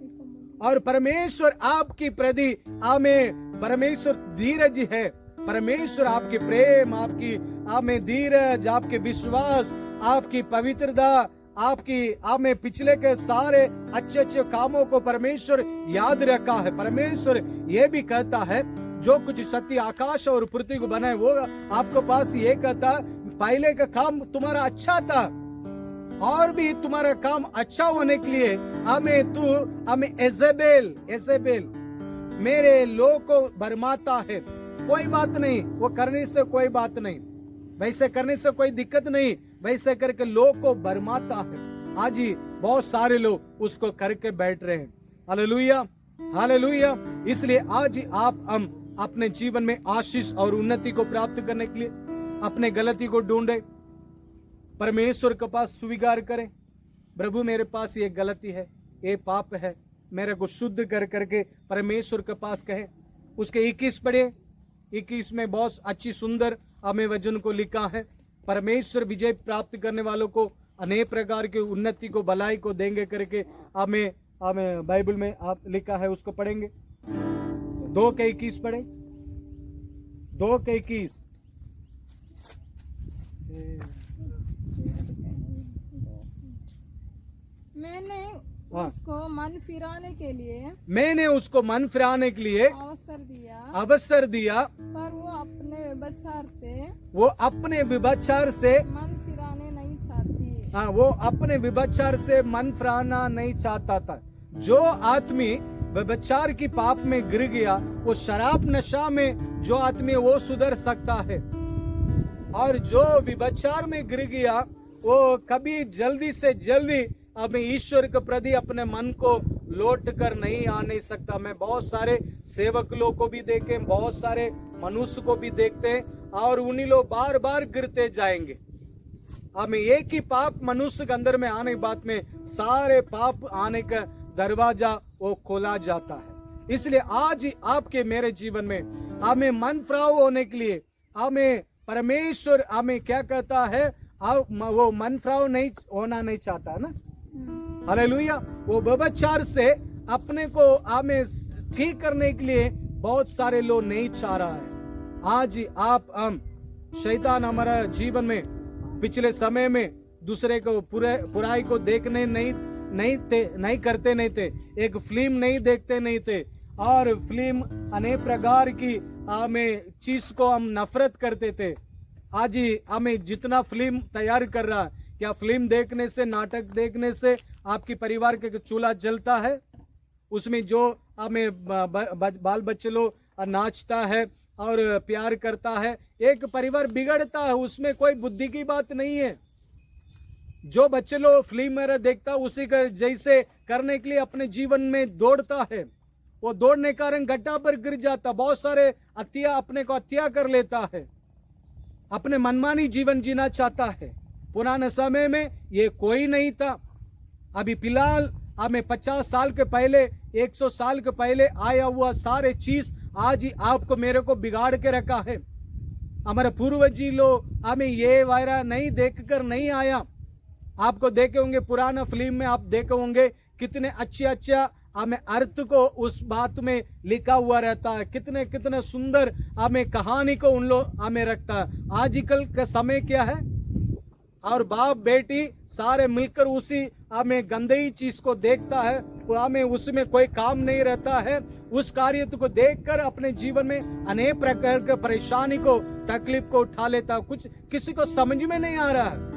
और परमेश्वर आपकी प्रति हमें परमेश्वर धीरज है। परमेश्वर आपके प्रेम, आपकी हमें धीरज, आपके विश्वास, आपकी पवित्रता, आपकी हमें पिछले के सारे अच्छे अच्छे कामों को परमेश्वर याद रखा है। परमेश्वर ये भी कहता है जो कुछ सत्य आकाश और पृथ्वी को बनाए वो आपके पास ये कहता, पहले का काम तुम्हारा अच्छा था और भी तुम्हारा काम अच्छा होने के लिए हमें एजेबेल मेरे लोग को भरमाता है। कोई बात नहीं, वो करने से कोई बात नहीं, वैसे करने से कोई दिक्कत नहीं, वैसे करके लोग को भरमाता है। आज ही बहुत सारे लोग उसको करके बैठ रहे हैं। Hallelujah, hallelujah. इसलिए आज ही हम अपने जीवन में आशीष और उन्नति को प्राप्त करने के लिए अपने गलती को ढूंढे, परमेश्वर के पास स्वीकार करें, प्रभु मेरे पास ये गलती है, ये पाप है, मेरे को शुद्ध कर करके परमेश्वर के पास कहे। उसके 21 पढ़े, 21 में बहुत अच्छी सुंदर हमें वचन को लिखा है। परमेश्वर विजय प्राप्त करने वालों को अनेक प्रकार की उन्नति को, भलाई को देंगे करके हमें बाइबल में आप लिखा है, उसको पढ़ेंगे। 2:21 पढ़े, 2:21।
मैंने उसको मन फिराने के लिए अवसर दिया, पर वो अपने व्यभिचार से मन फिराने नहीं चाहती।
वो अपने व्यभिचार से मन फिराना नहीं चाहता था। जो आदमी व्यभिचार की पाप में गिर गया, वो शराब नशा में जो आदमी वो सुधर सकता है, और जो व्यभिचार में गिर गया वो कभी जल्दी से जल्दी हमें ईश्वर के प्रति अपने मन को लौट कर नहीं आ नहीं सकता। मैं बहुत सारे सेवक लोग को भी देखे, बहुत सारे मनुष्य को भी देखते हैं, और उन्हीं लोग बार बार गिरते जाएंगे। हमें एक ही पाप मनुष्य के अंदर में आने के बाद में सारे पाप आने का दरवाजा वो खोला जाता है। इसलिए आज ही आपके मेरे जीवन में हमें मन फिराव होने के लिए हमें परमेश्वर हमें क्या कहता है, वो मन फिराव नहीं होना नहीं चाहता है ना। हालेलुया। वो व्यभिचार से अपने को हमें ठीक करने के लिए बहुत सारे लोग नहीं चाह रहा है। आज ही हम शैतान हमारा जीवन में पिछले समय में दूसरे को बुराई को देखने नहीं नहीं करते नहीं थे, एक फिल्म नहीं देखते नहीं थे, और फिल्म अनेक प्रकार की हमें चीज को हम नफरत करते थे। आज ही हमें जितना फिल्म तैयार कर रहा है, क्या फिल्म देखने से, नाटक देखने से आपकी परिवार के चूल्हा जलता है? उसमें जो हमें बाल बच्चे लोग नाचता है और प्यार करता है, एक परिवार बिगड़ता है, उसमें कोई बुद्धि की बात नहीं है। जो बच्चे लोग फिल्म में देखता है उसी का जैसे करने के लिए अपने जीवन में दौड़ता है, वो दौड़ने के कारण गड्ढा पर गिर जाता, बहुत सारे अपने को हत्या कर लेता है, अपने मनमानी जीवन जीना चाहता है। पुराने समय में ये कोई नहीं था। अभी फिलहाल हमें 50 साल के पहले, 100 साल के पहले आया हुआ सारे चीज आज ही आपको मेरे को बिगाड़ के रखा है। हमारे पूर्वजी लोग हमें ये वायरा नहीं देखकर नहीं आया। आपको देखे होंगे पुराना फिल्म में, आप देखे होंगे कितने अच्छा हमें अर्थ को उस बात में लिखा हुआ रहता है, कितने सुंदर हमें कहानी को उन लोग हमें रखता है। आजकल का समय क्या है, और बाप बेटी सारे मिलकर उसी हमें गंदी चीज को देखता है, हमें उसमें कोई काम नहीं रहता है। उस कार्य को देखकर अपने जीवन में अनेक प्रकार के परेशानी को, तकलीफ को उठा लेता है। कुछ किसी को समझ में नहीं आ रहा है।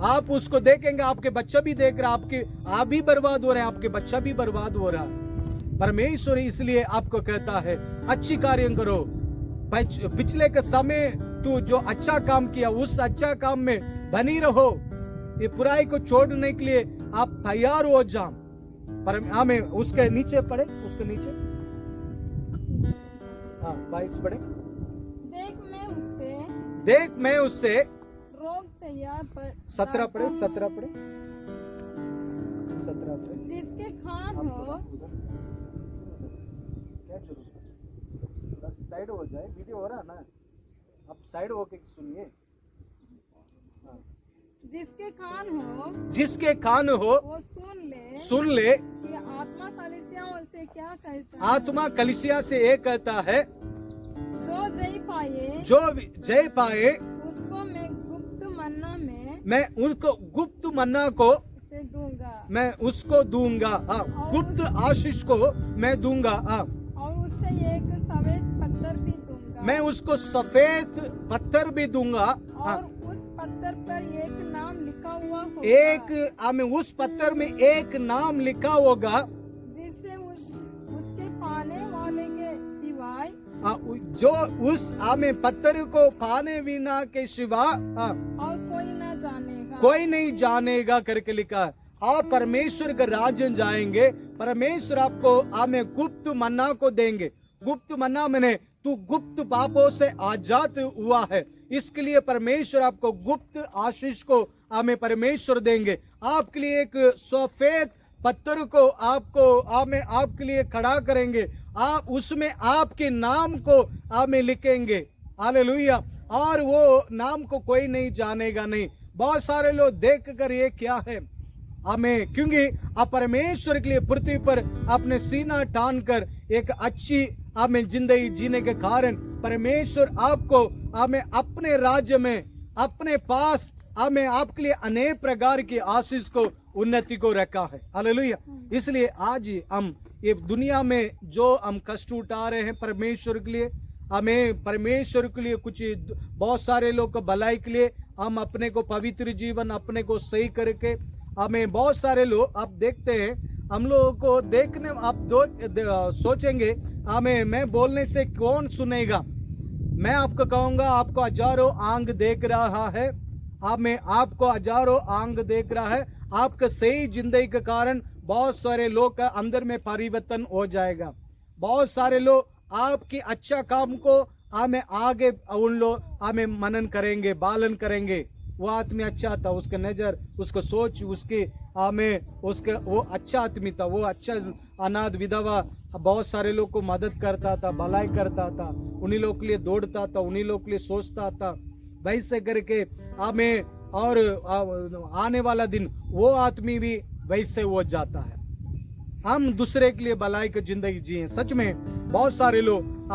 आप उसको देखेंगे, आपके बच्चा भी देख रहा, आप भी बर्बाद हो रहे हैं, आपके बच्चा भी बर्बाद हो रहा है। परमेश्वर इसलिए आपको कहता है अच्छी कार्य करो। पिछले के समय तू जो अच्छा काम किया, उस अच्छा काम में बनी रहो। ये बुराई को छोड़ने के लिए आप तैयार हो जाओ। पर हमें उसके नीचे पढ़े, उसके नीचे 22 पढ़े। देख मैं उससे
रोग से या पर
17 पढ़े, 17 पढ़े।
जिसके खान हो,
साइड हो जाए, वीडियो हो रहा ना, अब साइड होके सुनिए।
जिसके कान हो वो
सुन ले
कि आत्मा कलीसियाओं से क्या कहता है।
आत्मा कलीसिया से ये कहता है,
जो जय पाए
उसको
मैं गुप्त मन्ना में,
मैं उनको गुप्त मन्ना को
से दूंगा,
मैं उसको दूंगा। गुप्त आशीष को मैं दूंगा।
और उससे एक सफेद पत्थर भी दूंगा,
मैं उसको सफेद पत्थर भी दूंगा,
और उस पत्थर पर एक नाम लिखा हुआ
होगा। उस पत्थर में एक नाम लिखा होगा,
जिससे उसके पाने वाले के सिवाय,
जो उस पत्थर को पाने बिना के सिवा
और
कोई नहीं जानेगा करके लिखा है। आप परमेश्वर के राज्य जाएंगे, परमेश्वर आपको गुप्त मन्ना को देंगे। गुप्त मन्ना मैंने तू गुप्त पापों से आजाद हुआ है, इसके लिए परमेश्वर आपको गुप्त आशीष को परमेश्वर देंगे। आपके लिए एक सफेद पत्थर को आपके लिए खड़ा करेंगे, आप उसमें आपके नाम को लिखेंगे। हालेलुया। और वो नाम को कोई नहीं जानेगा नहीं। बहुत सारे लोग देख कर ये क्या है क्योंकि आप परमेश्वर के लिए पृथ्वी पर अपने सीना टान कर एक अच्छी जिंदगी जीने के कारण परमेश्वर आपको अपने राज्य में, अपने पास आपके लिए अनेक प्रकार की आशीष को, उन्नति को रखा है। हालेलुया। इसलिए आज हम ये दुनिया में जो हम कष्ट उठा रहे हैं परमेश्वर के लिए, परमेश्वर के लिए कुछ बहुत सारे लोग को भलाई के लिए हम अपने को पवित्र जीवन, अपने को सही करके बहुत सारे लोग आप देखते हैं, हम लोगों को देखने आप सोचेंगे मैं बोलने से कौन सुनेगा। मैं आपको कहूंगा, आपको हजारों आंख देख रहा है, आपको हजारों आंख देख रहा है। आपका सही जिंदगी के कारण बहुत सारे लोग का अंदर में परिवर्तन हो जाएगा। बहुत सारे लोग आपकी अच्छा काम को आगे उन लोग मनन करेंगे, पालन करेंगे। वो आदमी अच्छा था, उसका नजर, उसको सोच, उसकी वो अच्छा आदमी था, वो अच्छा अनाथ विधवा बहुत सारे लोग को मदद करता था, भलाई करता था, उन्हीं लोग के लिए दौड़ता था, उन्हीं लोग के लिए सोचता था। वैसे करके और आने वाला दिन वो आदमी भी वैसे हो जाता है। हम दूसरे के लिए भलाई की जिंदगी जिए। सच में बहुत सारे लोग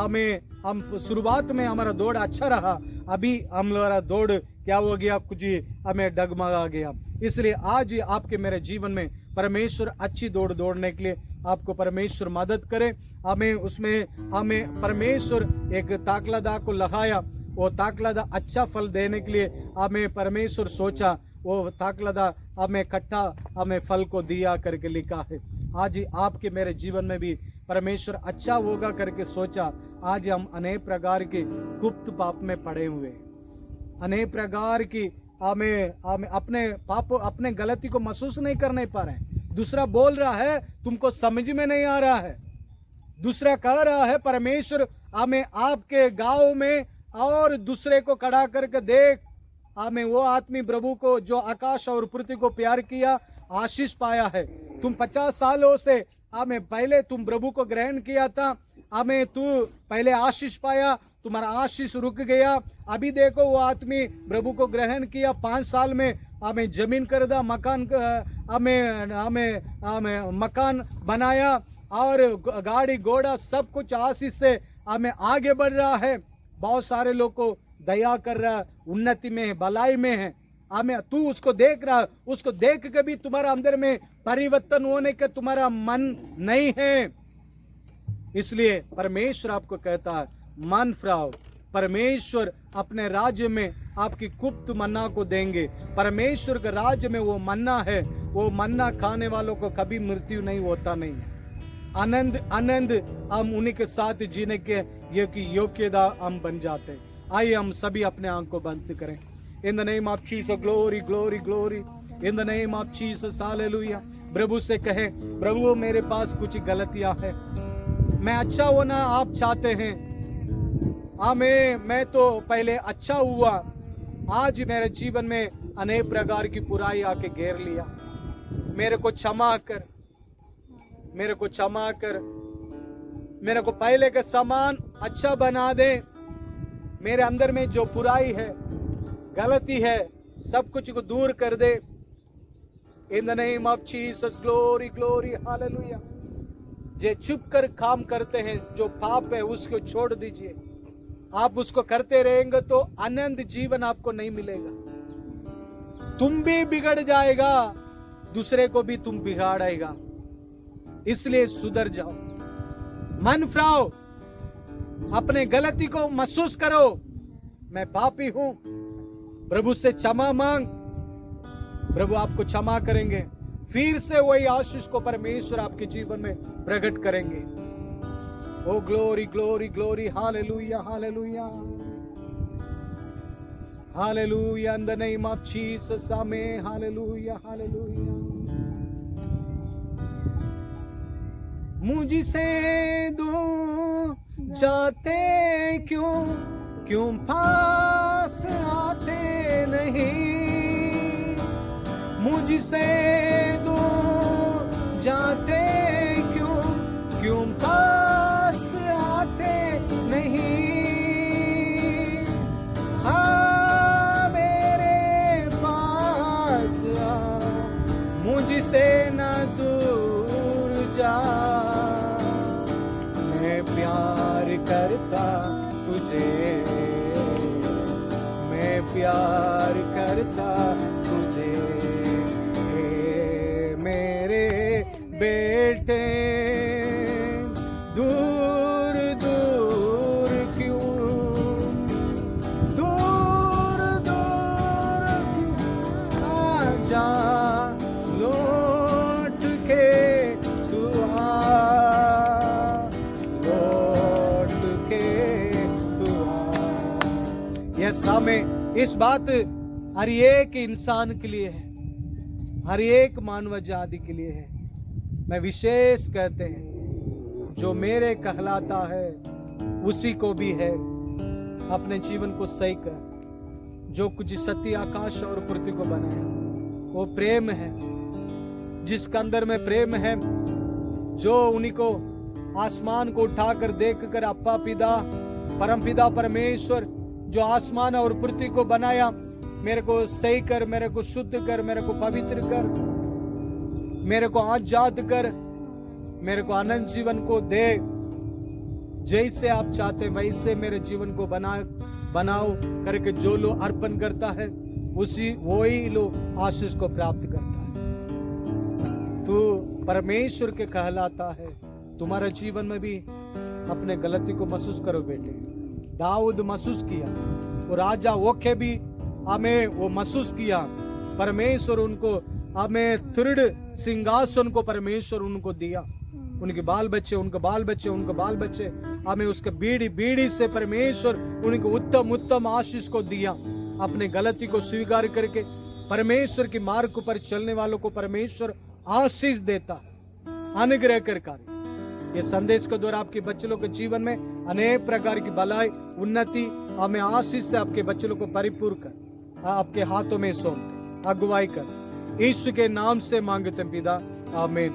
हम शुरुआत में हमारा दौड़ अच्छा रहा, अभी हमारा दौड़ क्या हो गया, कुछ हमें डगमगा गया। इसलिए आज आपके मेरे जीवन में परमेश्वर अच्छी दौड़ दौड़ने के लिए आपको परमेश्वर मदद करे। हमें परमेश्वर एक ताकलादा को लगाया, वो ताकलादा अच्छा फल देने के लिए हमें परमेश्वर सोचा, वो ताकलादा हमें फल को दिया करके लिखा है। आज आपके मेरे जीवन में भी परमेश्वर अच्छा होगा करके सोचा। आज हम अनेक प्रकार के गुप्त पाप में पड़े हुए, अनेक प्रकार की हमें अपने पाप अपने गलती को महसूस नहीं करने पा रहे हैं। दूसरा बोल रहा है तुमको समझ में नहीं आ रहा है, दूसरा कह रहा है परमेश्वर हमें आपके गांव में और दूसरे को खड़ा करके देख, हमें वो आदमी प्रभु को जो आकाश और पृथ्वी को प्यार किया आशीष पाया है। तुम 50 सालों से हमें पहले तुम प्रभु को ग्रहण किया था, हमें तू पहले आशीष पाया, तुम्हारा आशीष रुक गया। अभी देखो वो आदमी प्रभु को ग्रहण किया, 5 साल में हमें जमीन कर दा, मकान हमें मकान बनाया और गाड़ी घोड़ा सब कुछ आशीष से हमें आगे बढ़ रहा है। बहुत सारे लोग को दया कर रहा है, उन्नति में है, भलाई में है। हमें तू उसको देख रहा है, उसको देख के भी तुम्हारा अंदर में परिवर्तन होने का तुम्हारा मन नहीं है। इसलिए परमेश्वर आपको कहता है मन फिराओ, परमेश्वर अपने राज्य में आपकी गुप्त मन्ना को देंगे। परमेश्वर के राज्य में वो मन्ना है, वो मन्ना खाने वालों को कभी मृत्यु नहीं होता नहीं है। आनंद हम उन्हीं के साथ जीने के योग्यता हम बन जाते हैं। आइए हम सभी अपने आंख को बंद करें। In the name of Jesus, glory glory glory, in the name of Jesus, hallelujah. प्रभु से कहें प्रभु मेरे पास कुछ गलतियां हैं, मैं अच्छा होना आप चाहते हैं, मैं तो पहले अच्छा हुआ, आज मेरे जीवन में अनेक प्रकार की बुराई आके घेर लिया, मेरे को क्षमा कर, मेरे को क्षमा कर, मेरे को पहले के समान अच्छा बना दे। मेरे अंदर में जो बुराई है, गलती है, सब कुछ को दूर कर दे। In the name of Jesus, glory glory, hallelujah. जे चुप कर काम करते हैं, जो पाप है उसको छोड़ दीजिए। आप उसको करते रहेंगे तो आनंद जीवन आपको नहीं मिलेगा, तुम भी बिगड़ जाएगा, दूसरे को भी तुम बिगाड़ेगा। इसलिए सुधर जाओ, मन फिराओ, अपने गलती को महसूस करो, मैं पापी हूं, प्रभु से क्षमा मांग, प्रभु आपको क्षमा करेंगे। फिर से वही आशीष को परमेश्वर आपके जीवन में प्रकट करेंगे। Oh glory glory glory, hallelujah hallelujah hallelujah, in the name of Jesus, amen, hallelujah hallelujah. मुझसे दूर जाते क्यों पास आते नहीं, मुझसे दूर जाते क्यों पास आते नहीं। हाँ मेरे पास आ, मुझसे न दूर जा, मैं प्यार करता तुझे, मैं प्यार करता तुझे, मेरे बेटे दूर दूर क्यों, दूर दूर क्यों आजा, लौट के तू आ, लौट के तू आ। यस, हमें इस बात हर एक इंसान के लिए है, हर एक मानव जाति के लिए है। मैं विशेष कहते हैं जो मेरे कहलाता है उसी को भी है, अपने जीवन को सही कर। जो कुछ सत्य आकाश और पृथ्वी को बनाया वो प्रेम है, जिसके अंदर में प्रेम है, जो उन्हीं को आसमान को उठाकर देखकर अप्पा पिता परमपिता परमेश्वर जो आसमान और पृथ्वी को बनाया, मेरे को सही कर, मेरे को शुद्ध कर, मेरे को पवित्र कर, मेरे को आजाद कर, मेरे को अनंत जीवन को दे। जैसे आप चाहते वैसे मेरे जीवन को बना बनाओ करके जो लोग अर्पण करता है वही लोग आशीष को प्राप्त करता है। तू परमेश्वर के कहलाता है। तुम्हारा जीवन में भी अपने गलती को महसूस करो बेटे। दाऊद महसूस किया, वो राजा ओखे भी हमें वो महसूस किया। परमेश्वर उनको हमें दृढ़ सिंहासन को परमेश्वर उनको दिया। उनके बाल बच्चे हमें उसके बीड़ी से परमेश्वर उनको उत्तम आशीष को दिया। अपने गलती को स्वीकार करके परमेश्वर की मार्ग पर चलने वालों को परमेश्वर आशीष देता, अनुग्रह कर कार्य। ये संदेश के द्वारा आपके बच्चों के जीवन में अनेक प्रकार की भलाई उन्नति हमें आशीष से आपके बच्चों को परिपूर्ण कर आपके हाथों में सौंपते, अगुवाई कर। यीशु के नाम से मांगते पिता, आमीन।